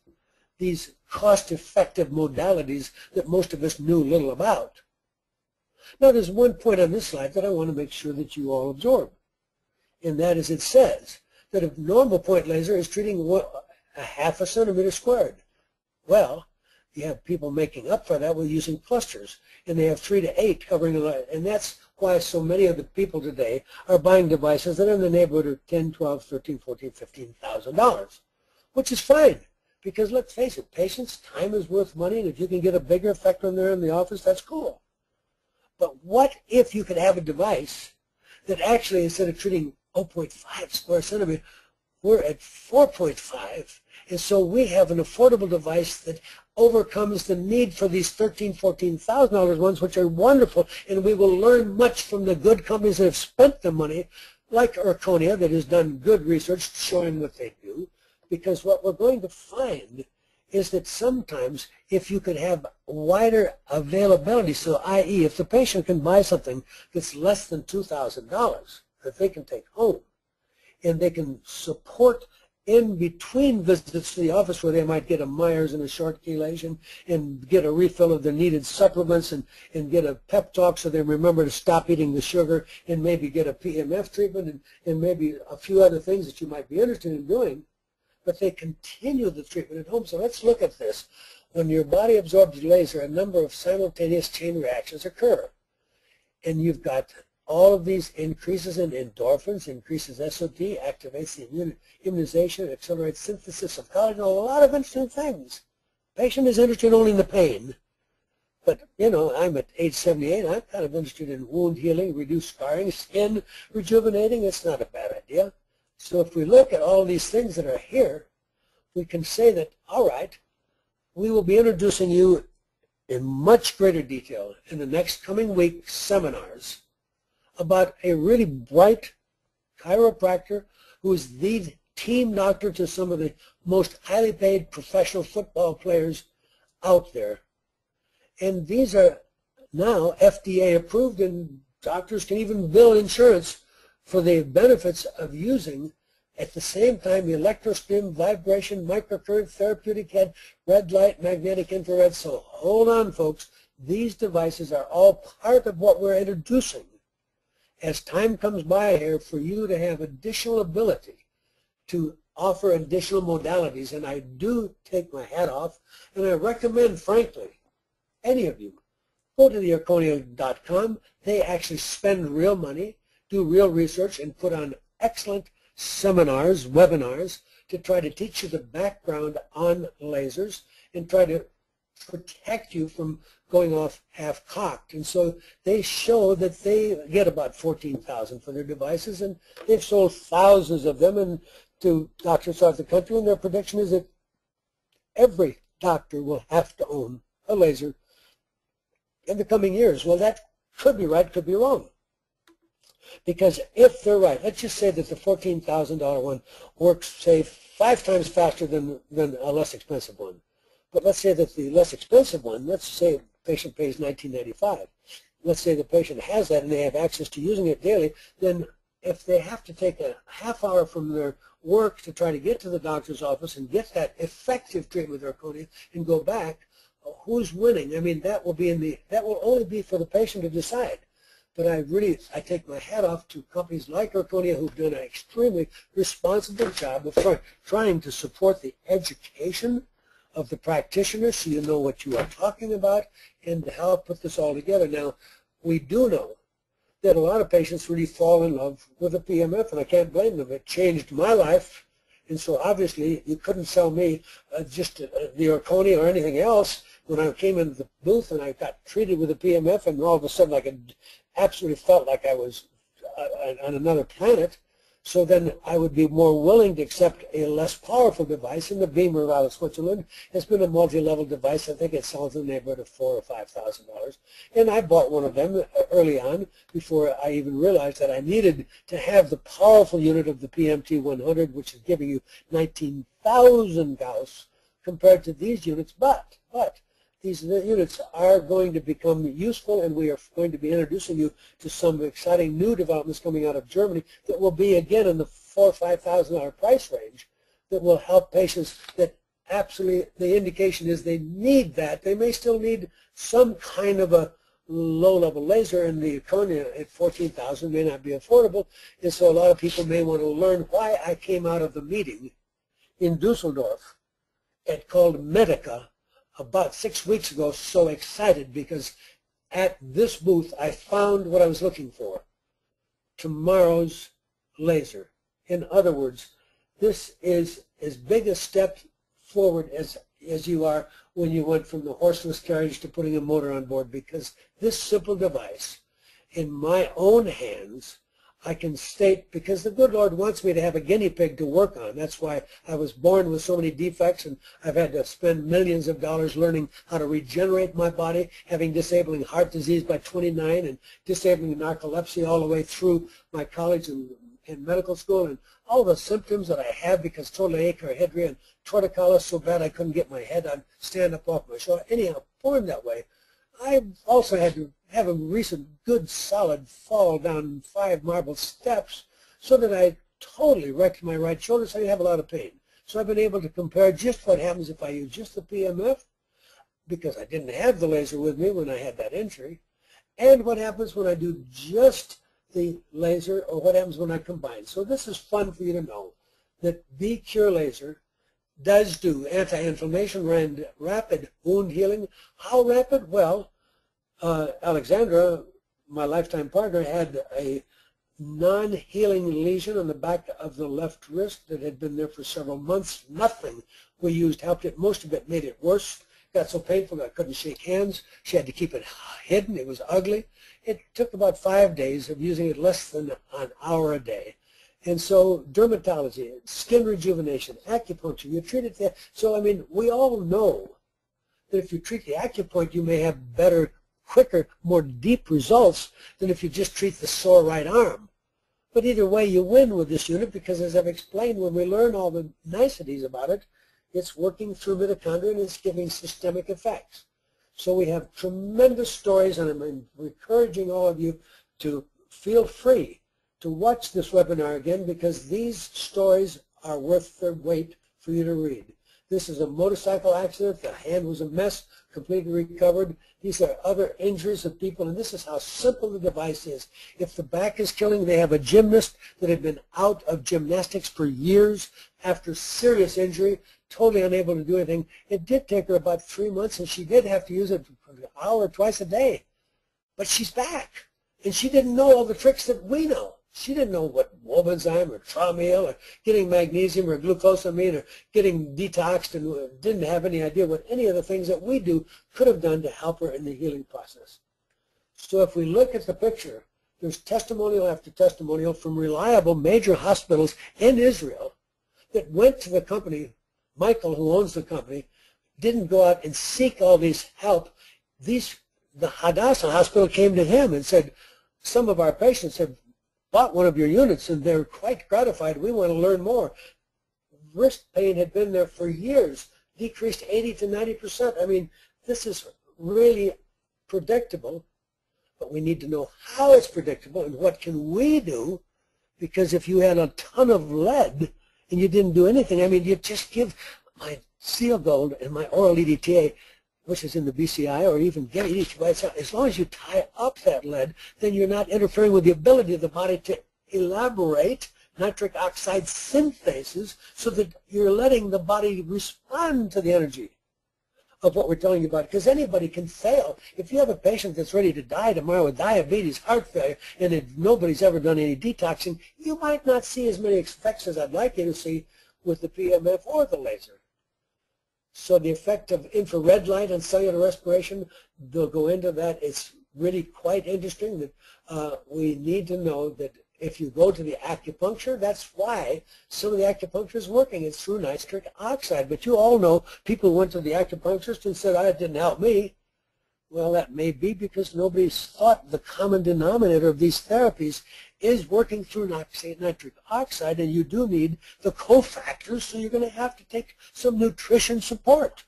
these cost-effective modalities that most of us knew little about. Now, there's one point on this slide that I want to make sure that you all absorb, and that is it says that a normal point laser is treating a half a centimeter squared. Well, you have people making up for that with using clusters, and they have 3 to 8 covering a lot, and that's why so many of the people today are buying devices that are in the neighborhood of $10, $12, $13, $14, $15,000, which is fine, because let's face it, patients' time is worth money, and if you can get a bigger effect when they're in the office, that's cool. But what if you could have a device that actually, instead of treating 0.5 square centimeter, we're at 4.5, and so we have an affordable device that overcomes the need for these $13,000, $14,000 ones, which are wonderful, and we will learn much from the good companies that have spent the money, like Erconia, that has done good research showing what they do, because what we're going to find is that sometimes if you could have wider availability, so i.e. if the patient can buy something that's less than $2,000 that they can take home, and they can support in between visits to the office where they might get a Myers and a short chelation and get a refill of their needed supplements and get a pep talk so they remember to stop eating the sugar, and maybe get a PMF treatment and maybe a few other things that you might be interested in doing, but they continue the treatment at home. So let's look at this. When your body absorbs laser, a number of simultaneous chain reactions occur. And you've got all of these increases in endorphins, increases SOT, activates the immunization, accelerates synthesis of collagen, a lot of interesting things. Patient is interested only in the pain. But, you know, I'm at age 78. I'm kind of interested in wound healing, reduced scarring, skin rejuvenating. It's not a bad idea. So if we look at all these things that are here, we can say that, all right, we will be introducing you in much greater detail in the next coming week seminars about a really bright chiropractor who is the team doctor to some of the most highly paid professional football players out there. And these are now FDA approved, and doctors can even bill insurance for the benefits of using at the same time electrostim, vibration, microcurrent, therapeutic head, red light, magnetic infrared. So hold on, folks. These devices are all part of what we're introducing as time comes by here for you to have additional ability to offer additional modalities. And I do take my hat off, and I recommend, frankly, any of you, go to the Erconia.com. They actually spend real money, do real research, and put on excellent seminars, webinars, to try to teach you the background on lasers and try to protect you from going off half-cocked. And so they show that they get about $14,000 for their devices, and they've sold thousands of them and to doctors throughout the country, and their prediction is that every doctor will have to own a laser in the coming years. Well, that could be right, could be wrong. Because if they're right, let's just say that the $14,000 one works, say, 5 times faster than a less expensive one. But let's say that the less expensive one, let's say the patient pays $19.95. Let's say the patient has that and they have access to using it daily, then if they have to take a half hour from their work to try to get to the doctor's office and get that effective treatment with zirconia and go back, who's winning? I mean, that will only be for the patient to decide. But I take my hat off to companies like zirconia who've done an extremely responsible job of trying to support the education of the practitioner so you know what you are talking about and to help put this all together. Now, we do know that a lot of patients really fall in love with the PMF, and I can't blame them. It changed my life, and so obviously you couldn't sell me just the zirconia or anything else. When I came into the booth and I got treated with the PMF, and all of a sudden I absolutely felt like I was on another planet, so then I would be more willing to accept a less powerful device. And the Beamer out of Switzerland has been a multi-level device. I think it sells in the neighborhood of $4,000 or $5,000. And I bought one of them early on before I even realized that I needed to have the powerful unit of the PMT 100, which is giving you 19,000 Gauss compared to these units. But these units are going to become useful, and we are going to be introducing you to some exciting new developments coming out of Germany that will be, again, in the $4,000 or $5,000 price range that will help patients that absolutely, the indication is they need that. They may still need some kind of a low-level laser, and the zirconia at $14,000 may not be affordable, and so a lot of people may want to learn why I came out of the meeting in Dusseldorf called Medica about 6 weeks ago, so excited because at this booth I found what I was looking for, tomorrow's laser. In other words, this is as big a step forward as you are when you went from the horseless carriage to putting a motor on board, because this simple device, in my own hands, I can state, because the good Lord wants me to have a guinea pig to work on. That's why I was born with so many defects, and I've had to spend millions of dollars learning how to regenerate my body, having disabling heart disease by 29 and disabling narcolepsy all the way through my college and medical school, and all the symptoms that I have because total acrohydria and torticollis so bad I couldn't get my head on, stand up off my shoulder. Anyhow, born that way. I've also had to have a recent good solid fall down 5 marble steps so that I totally wrecked my right shoulder, so I have a lot of pain. So I've been able to compare just what happens if I use just the PMF, because I didn't have the laser with me when I had that injury, and what happens when I do just the laser, or what happens when I combine. So this is fun for you to know that B-Cure laser does do anti-inflammation and rapid wound healing. How rapid? Well, Alexandra, my lifetime partner, had a non-healing lesion on the back of the left wrist that had been there for several months. Nothing we used helped it. Most of it made it worse. Got so painful that I couldn't shake hands. She had to keep it hidden. It was ugly. It took about 5 days of using it, less than an hour a day. And so dermatology, skin rejuvenation, acupuncture, you treat it there. So, I mean, we all know that if you treat the acupoint, you may have better, quicker, more deep results than if you just treat the sore right arm. But either way, you win with this unit because, as I've explained, when we learn all the niceties about it, it's working through mitochondria and it's giving systemic effects. So we have tremendous stories, and I'm encouraging all of you to feel free to watch this webinar again, because these stories are worth their weight for you to read. This is a motorcycle accident. The hand was a mess, completely recovered. These are other injuries of people, and this is how simple the device is. If the back is killing, they have a gymnast that had been out of gymnastics for years after serious injury, totally unable to do anything. It did take her about 3 months, and she did have to use it for an hour twice a day. But she's back, and she didn't know all the tricks that we know. She didn't know what Wobenzyme or Traumeel or getting magnesium or glucosamine or getting detoxed, and didn't have any idea what any of the things that we do could have done to help her in the healing process. So if we look at the picture, there's testimonial after testimonial from reliable major hospitals in Israel that went to the company, Michael, who owns the company, didn't go out and seek all these help. The Hadassah hospital came to him and said, some of our patients have bought one of your units and they're quite gratified. We want to learn more. Wrist pain had been there for years, decreased 80 to 90%. I mean, this is really predictable, but we need to know how it's predictable and what can we do, because if you had a ton of lead and you didn't do anything, I mean, you just give my Seal Gold and my oral EDTA, which is in the BCI, or even get each by itself, as long as you tie up that lead, then you're not interfering with the ability of the body to elaborate nitric oxide synthases so that you're letting the body respond to the energy of what we're telling you about. Because anybody can fail. If you have a patient that's ready to die tomorrow with diabetes, heart failure, and if nobody's ever done any detoxing, you might not see as many effects as I'd like you to see with the PMF or the laser. So the effect of infrared light on cellular respiration, they'll go into that. It's really quite interesting that we need to know that if you go to the acupuncture, that's why some of the acupuncture is working. It's through nitric oxide. But you all know people went to the acupuncturist and said, it didn't help me. Well, that may be because nobody's thought the common denominator of these therapies is working through nitric oxide, and you do need the cofactors, so you're going to have to take some nutrition support.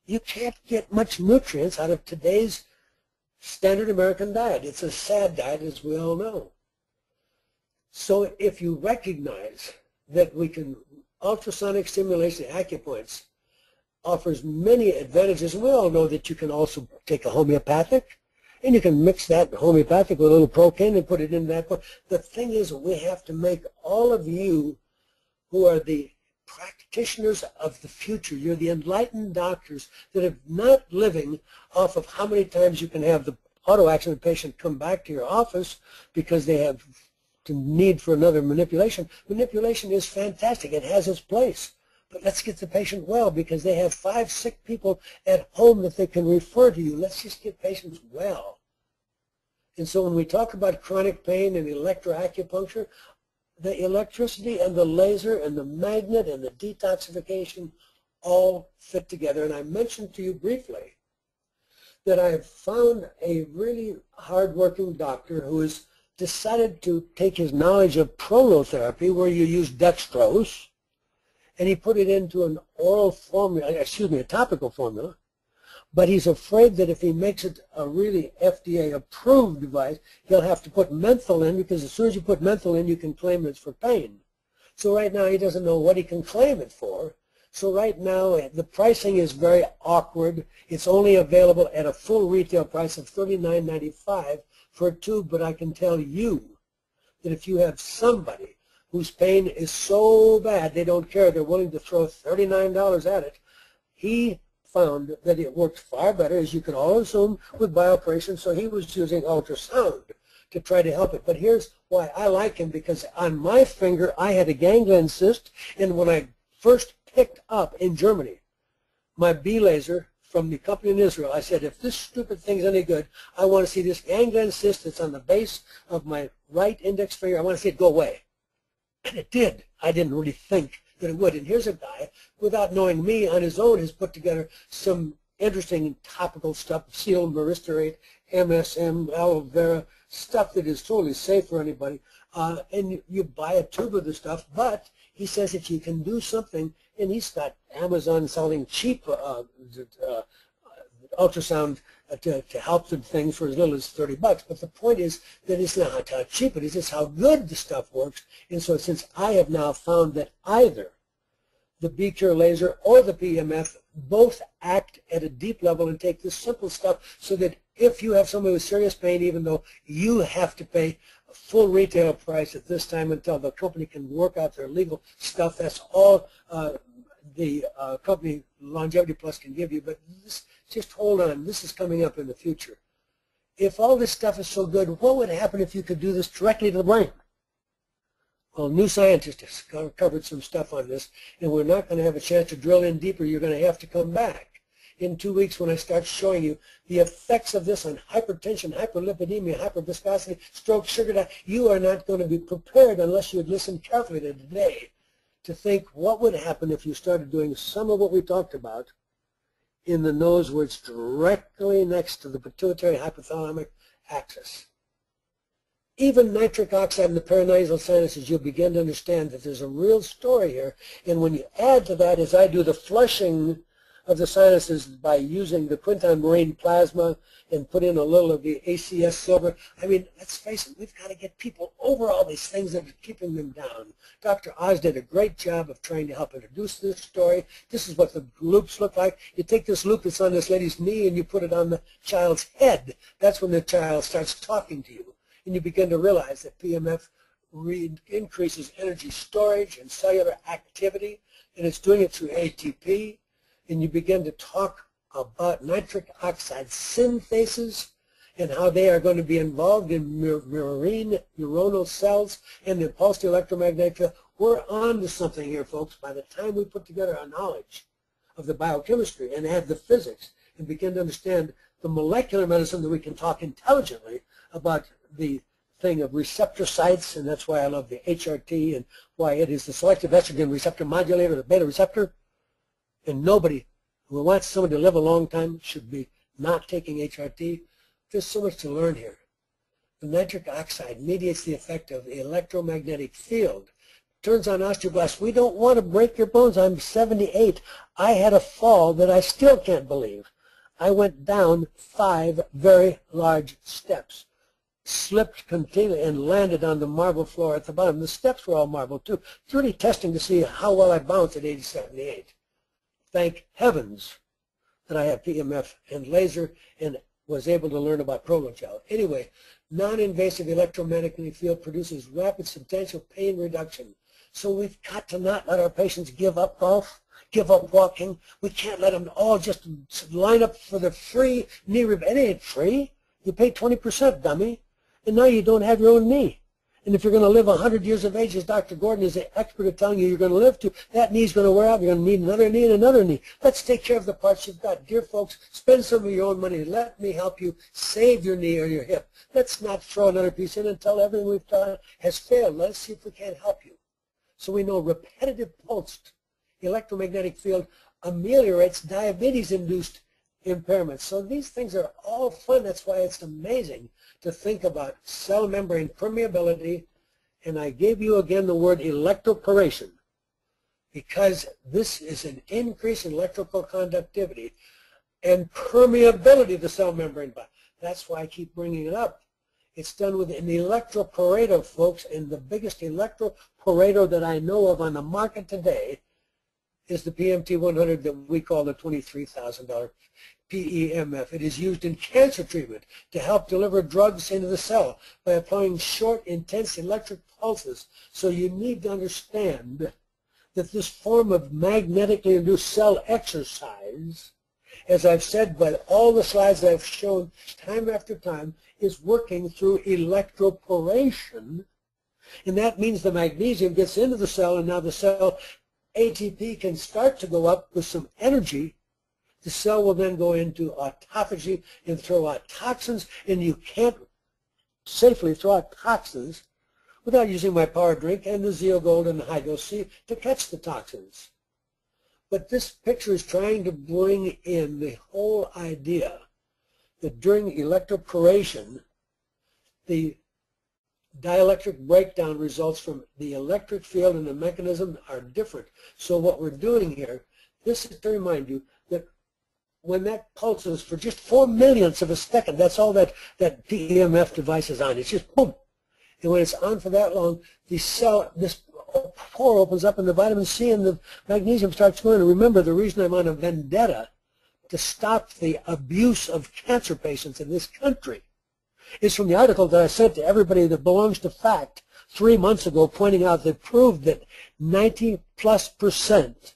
You can't get much nutrients out of today's standard American diet. It's a sad diet, as we all know. So if you recognize that we can, ultrasonic stimulation acupoints offers many advantages, and we all know that you can also take a homeopathic, and you can mix that homeopathic with a little procaine and put it in that. The thing is, we have to make all of you who are the practitioners of the future, you're the enlightened doctors that are not living off of how many times you can have the auto accident patient come back to your office because they have the need for another manipulation. Manipulation is fantastic. It has its place. But let's get the patient well, because they have 5 sick people at home that they can refer to you. Let's just get patients well. And so when we talk about chronic pain and electroacupuncture, the electricity and the laser and the magnet and the detoxification all fit together. And I mentioned to you briefly that I have found a really hard-working doctor who has decided to take his knowledge of prolotherapy, where you use dextrose, and he put it into an oral formula, a topical formula, but he's afraid that if he makes it a really FDA-approved device, he'll have to put menthol in, because as soon as you put menthol in, you can claim it's for pain. So right now he doesn't know what he can claim it for. So right now the pricing is very awkward. It's only available at a full retail price of $39.95 for a tube, but I can tell you that if you have somebody whose pain is so bad they don't care, they're willing to throw $39 at it, he found that it worked far better, as you can all assume, with biopressen, so he was using ultrasound to try to help it. But here's why I like him, because on my finger I had a ganglion cyst, and when I first picked up in Germany my B laser from the company in Israel, I said, if this stupid thing's any good, I want to see this ganglion cyst that's on the base of my right index finger, I want to see it go away. And it did. I didn't really think that it would. And here's a guy, without knowing me, on his own has put together some interesting topical stuff, seal, myristorate, MSM, aloe vera, stuff that is totally safe for anybody. And you buy a tube of the stuff, but he says if you can do something, and he's got Amazon selling cheap ultrasound to help the things for as little as $30. But the point is that it's not how cheap it is, it's how good the stuff works. And so since I have now found that either the B-Cure laser or the PMF both act at a deep level and take this simple stuff, so that if you have somebody with serious pain, even though you have to pay a full retail price at this time until the company can work out their legal stuff, that's all the company Longevity Plus can give you. But this, just hold on, this is coming up in the future. If all this stuff is so good, what would happen if you could do this directly to the brain? Well, New Scientist has covered some stuff on this, and we're not going to have a chance to drill in deeper. You're going to have to come back in 2 weeks when I start showing you the effects of this on hypertension, hyperlipidemia, hyperviscosity, stroke, sugar diet. You are not going to be prepared unless you had listened carefully to today to think what would happen if you started doing some of what we talked about in the nose where it's directly next to the pituitary hypothalamic axis. Even nitric oxide in the paranasal sinuses, you'll begin to understand that there's a real story here. And when you add to that, as I do, the flushing of the sinuses by using the quinton marine plasma and put in a little of the ACS silver. I mean, let's face it, we've got to get people over all these things that are keeping them down. Dr. Oz did a great job of trying to help introduce this story. This is what the loops look like. You take this loop that's on this lady's knee and you put it on the child's head. That's when the child starts talking to you. And you begin to realize that PMF increases energy storage and cellular activity, and it's doing it through ATP. And you begin to talk about nitric oxide synthases and how they are going to be involved in marine neuronal cells and the pulsed electromagnetic field. We're on to something here, folks. By the time we put together our knowledge of the biochemistry and add the physics and begin to understand the molecular medicine, that we can talk intelligently about the thing of receptor sites, and that's why I love the HRT and why it is the selective estrogen receptor modulator, the beta receptor. And nobody who wants someone to live a long time should be not taking HRT. There's so much to learn here. The nitric oxide mediates the effect of the electromagnetic field. Turns on osteoblasts. We don't want to break your bones. I'm 78. I had a fall that I still can't believe. I went down 5 very large steps, slipped completely, and landed on the marble floor at the bottom. The steps were all marble, too. It's really testing to see how well I bounce at age 78. Thank heavens that I have PMF and laser and was able to learn about Prologel. Anyway, non-invasive electromagnetic field produces rapid, substantial pain reduction. So we've got to not let our patients give up golf, give up walking. We can't let them all just line up for the free knee repair. It ain't free. You pay 20%, dummy. And now you don't have your own knee. And if you're going to live 100 years of age, as Dr. Gordon is an expert at telling you you're going to live to, that knee's going to wear out. You're going to need another knee and another knee. Let's take care of the parts you've got. Dear folks, spend some of your own money. Let me help you save your knee or your hip. Let's not throw another piece in until everything we've done has failed. Let's see if we can't help you. So we know repetitive pulsed electromagnetic field ameliorates diabetes-induced impairments. So these things are all fun. That's why it's amazing to think about cell membrane permeability. And I gave you again the word electroporation because this is an increase in electrical conductivity and permeability of the cell membrane. That's why I keep bringing it up. It's done with an electroporator, folks, and the biggest electroporator that I know of on the market today is the PMT-100 that we call the $23,000 PEMF. It is used in cancer treatment to help deliver drugs into the cell by applying short, intense electric pulses. So you need to understand that this form of magnetically induced cell exercise, as I've said by all the slides I've shown time after time, is working through electroporation. And that means the magnesium gets into the cell, and now the cell ATP can start to go up with some energy. The cell will then go into autophagy and throw out toxins, and you can't safely throw out toxins without using my power drink and the Zeogold and the High-Dose C to catch the toxins. But this picture is trying to bring in the whole idea that during electroporation, the dielectric breakdown results from the electric field and the mechanism are different. So what we're doing here, this is to remind you that when that pulses for just 4 millionths of a second, that's all that PEMF device is on. It's just boom. And when it's on for that long, the cell, this pore opens up and the vitamin C and the magnesium starts going. And remember, the reason I'm on a vendetta to stop the abuse of cancer patients in this country is from the article that I sent to everybody that belongs to FACT 3 months ago, pointing out that proved that 90+%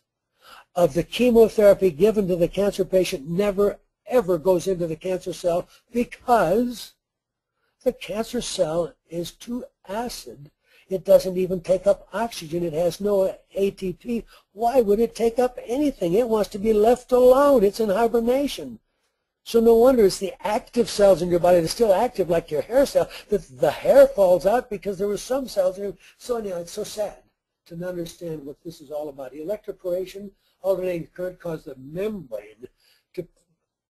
of the chemotherapy given to the cancer patient never, ever goes into the cancer cell because the cancer cell is too acid. It doesn't even take up oxygen. It has no ATP. Why would it take up anything? It wants to be left alone. It's in hibernation. So no wonder it's the active cells in your body that are still active, like your hair cell, that the hair falls out because there were some cells in it. So anyhow, it's so sad to not understand what this is all about. Electroporation, alternating current, causes the membrane to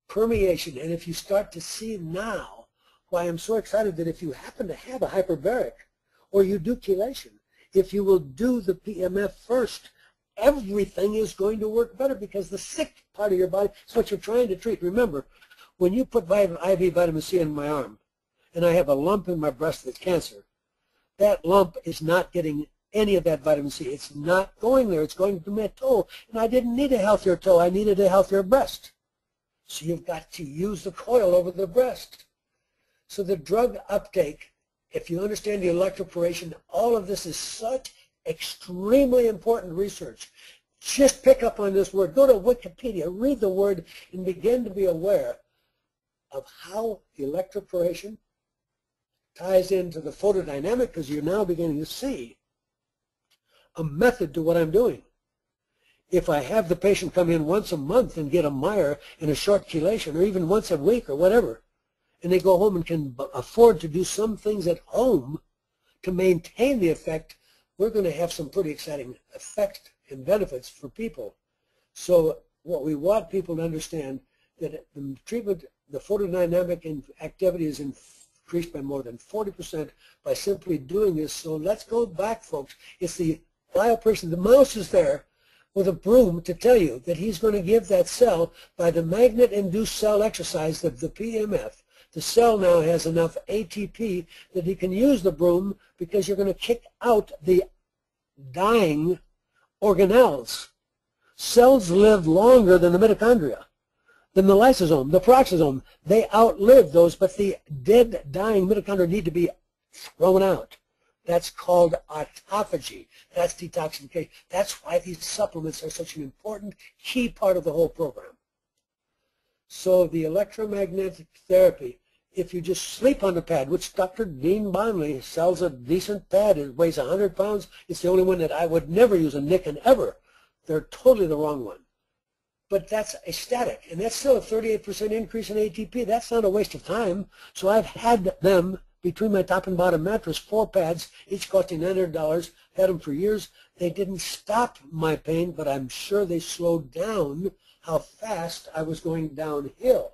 permeation. And if you start to see now why I'm so excited that if you happen to have a hyperbaric or you do chelation, if you will do the PMF first, everything is going to work better because the sick part of your body is what you're trying to treat. Remember, when you put IV vitamin C in my arm and I have a lump in my breast that's cancer, that lump is not getting any of that vitamin C. It's not going there. It's going to my toe. And I didn't need a healthier toe. I needed a healthier breast. So you've got to use the coil over the breast. So the drug uptake, if you understand the electroporation, all of this is such extremely important research. Just pick up on this word. Go to Wikipedia, read the word, and begin to be aware of how electroporation ties into the photodynamic, because you're now beginning to see a method to what I'm doing. If I have the patient come in once a month and get a Meyer and a short chelation, or even once a week or whatever, and they go home and can afford to do some things at home to maintain the effect, we're going to have some pretty exciting effect and benefits for people. So what we want people to understand that the treatment, the photodynamic activity is increased by more than 40% by simply doing this. So let's go back, folks. It's the bioperson. The mouse is there with a broom to tell you that he's going to give that cell by the magnet-induced cell exercise, the PMF. The cell now has enough ATP that he can use the broom because you're going to kick out the dying organelles. Cells live longer than the mitochondria, than the lysosome, the peroxisome. They outlive those, but the dead, dying mitochondria need to be thrown out. That's called autophagy. That's detoxification. That's why these supplements are such an important key part of the whole program. So the electromagnetic therapy, if you just sleep on the pad, which Dr. Dean Bonley sells a decent pad, it weighs 100 pounds. It's the only one that I would never use a Nikken ever. They're totally the wrong one. But that's a static, and that's still a 38% increase in ATP. That's not a waste of time. So I've had them between my top and bottom mattress, 4 pads, each costing $900, had them for years. They didn't stop my pain, but I'm sure they slowed down how fast I was going downhill.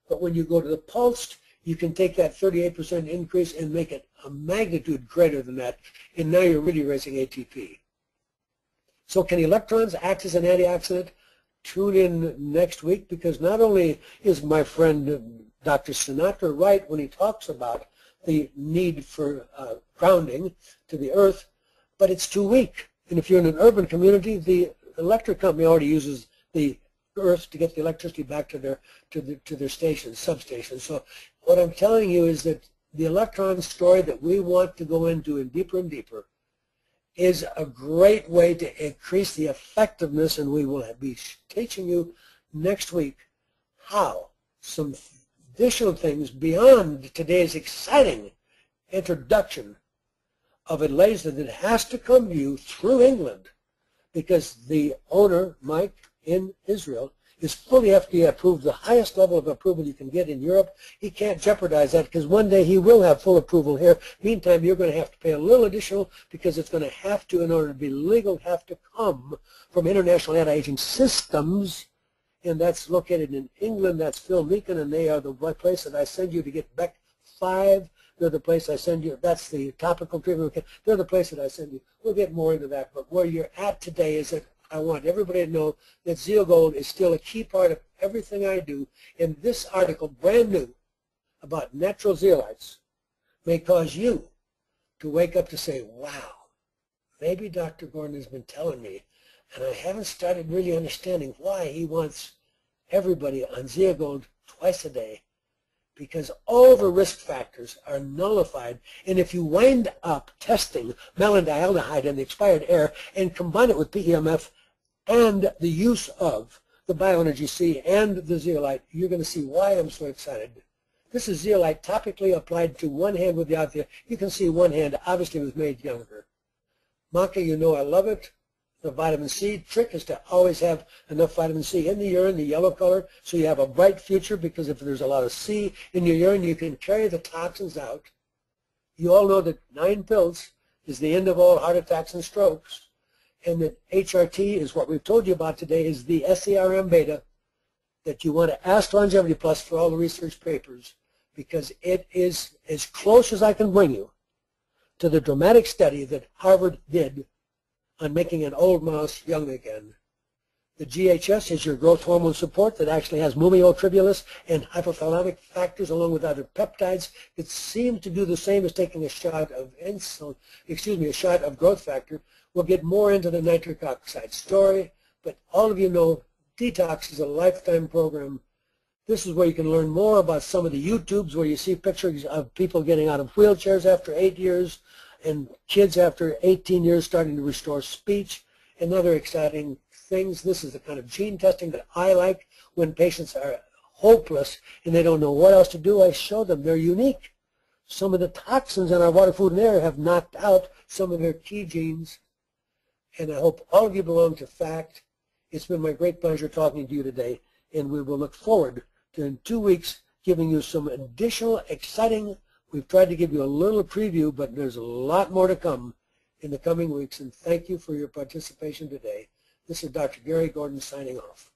But when you go to the pulsed, you can take that 38% increase and make it a magnitude greater than that, and now you're really raising ATP. So can electrons act as an antioxidant? Tune in next week, because not only is my friend Dr. Sinatra right when he talks about the need for grounding to the earth, but it's too weak. And if you're in an urban community, the electric company already uses the earth to get the electricity back to their stations, substations. So what I'm telling you is that the electron story that we want to go into and deeper is a great way to increase the effectiveness, and we will be teaching you next week how some additional things beyond today's exciting introduction of a laser that has to come to you through England, because the owner, Mike, in Israel, is fully FDA approved, the highest level of approval you can get in Europe. He can't jeopardize that, because one day he will have full approval here. Meantime, you're going to have to pay a little additional, because it's going to have to, in order to be legal, have to come from International Anti-Aging Systems, and that's located in England. That's Phil Meekin, and they are the place that I send you to get Beck 5. They're the place I send you. That's the topical treatment. They're the place that I send you. We'll get more into that, but where you're at today is that I want everybody to know that Zeogold is still a key part of everything I do. And this article, brand new, about natural zeolites, may cause you to wake up to say, wow, maybe Dr. Gordon has been telling me, and I haven't started really understanding why he wants everybody on Zeogold twice a day, because all the risk factors are nullified. And if you wind up testing melandialdehyde in the expired air and combine it with PEMF and the use of the Bioenergy C and the zeolite, you're going to see why I'm so excited. This is zeolite topically applied to one hand with the other. You can see one hand obviously was made younger. Maca, you know I love it. The vitamin C trick is to always have enough vitamin C in the urine, the yellow color, so you have a bright future, because if there's a lot of C in your urine, you can carry the toxins out. You all know that 9 pills is the end of all heart attacks and strokes, and that HRT is what we've told you about today, is the SCRM beta that you want to ask Longevity Plus for all the research papers, because it is as close as I can bring you to the dramatic study that Harvard did on making an old mouse young again. The GHS is your growth hormone support that actually has mumiotribulus and hypothalamic factors along with other peptides that seem to do the same as taking a shot of insulin, a shot of growth factor. We'll get more into the nitric oxide story, but all of you know Detox is a lifetime program. This is where you can learn more about some of the YouTubes where you see pictures of people getting out of wheelchairs after 8 years and kids after 18 years starting to restore speech and other exciting things. This is the kind of gene testing that I like when patients are hopeless and they don't know what else to do. I show them they're unique. Some of the toxins in our water, food, and air have knocked out some of their key genes. And I hope all of you belong to FACT. It's been my great pleasure talking to you today, and we will look forward to in 2 weeks giving you some additional exciting. We've tried to give you a little preview, but there's a lot more to come in the coming weeks, and thank you for your participation today. This is Dr. Gary Gordon signing off.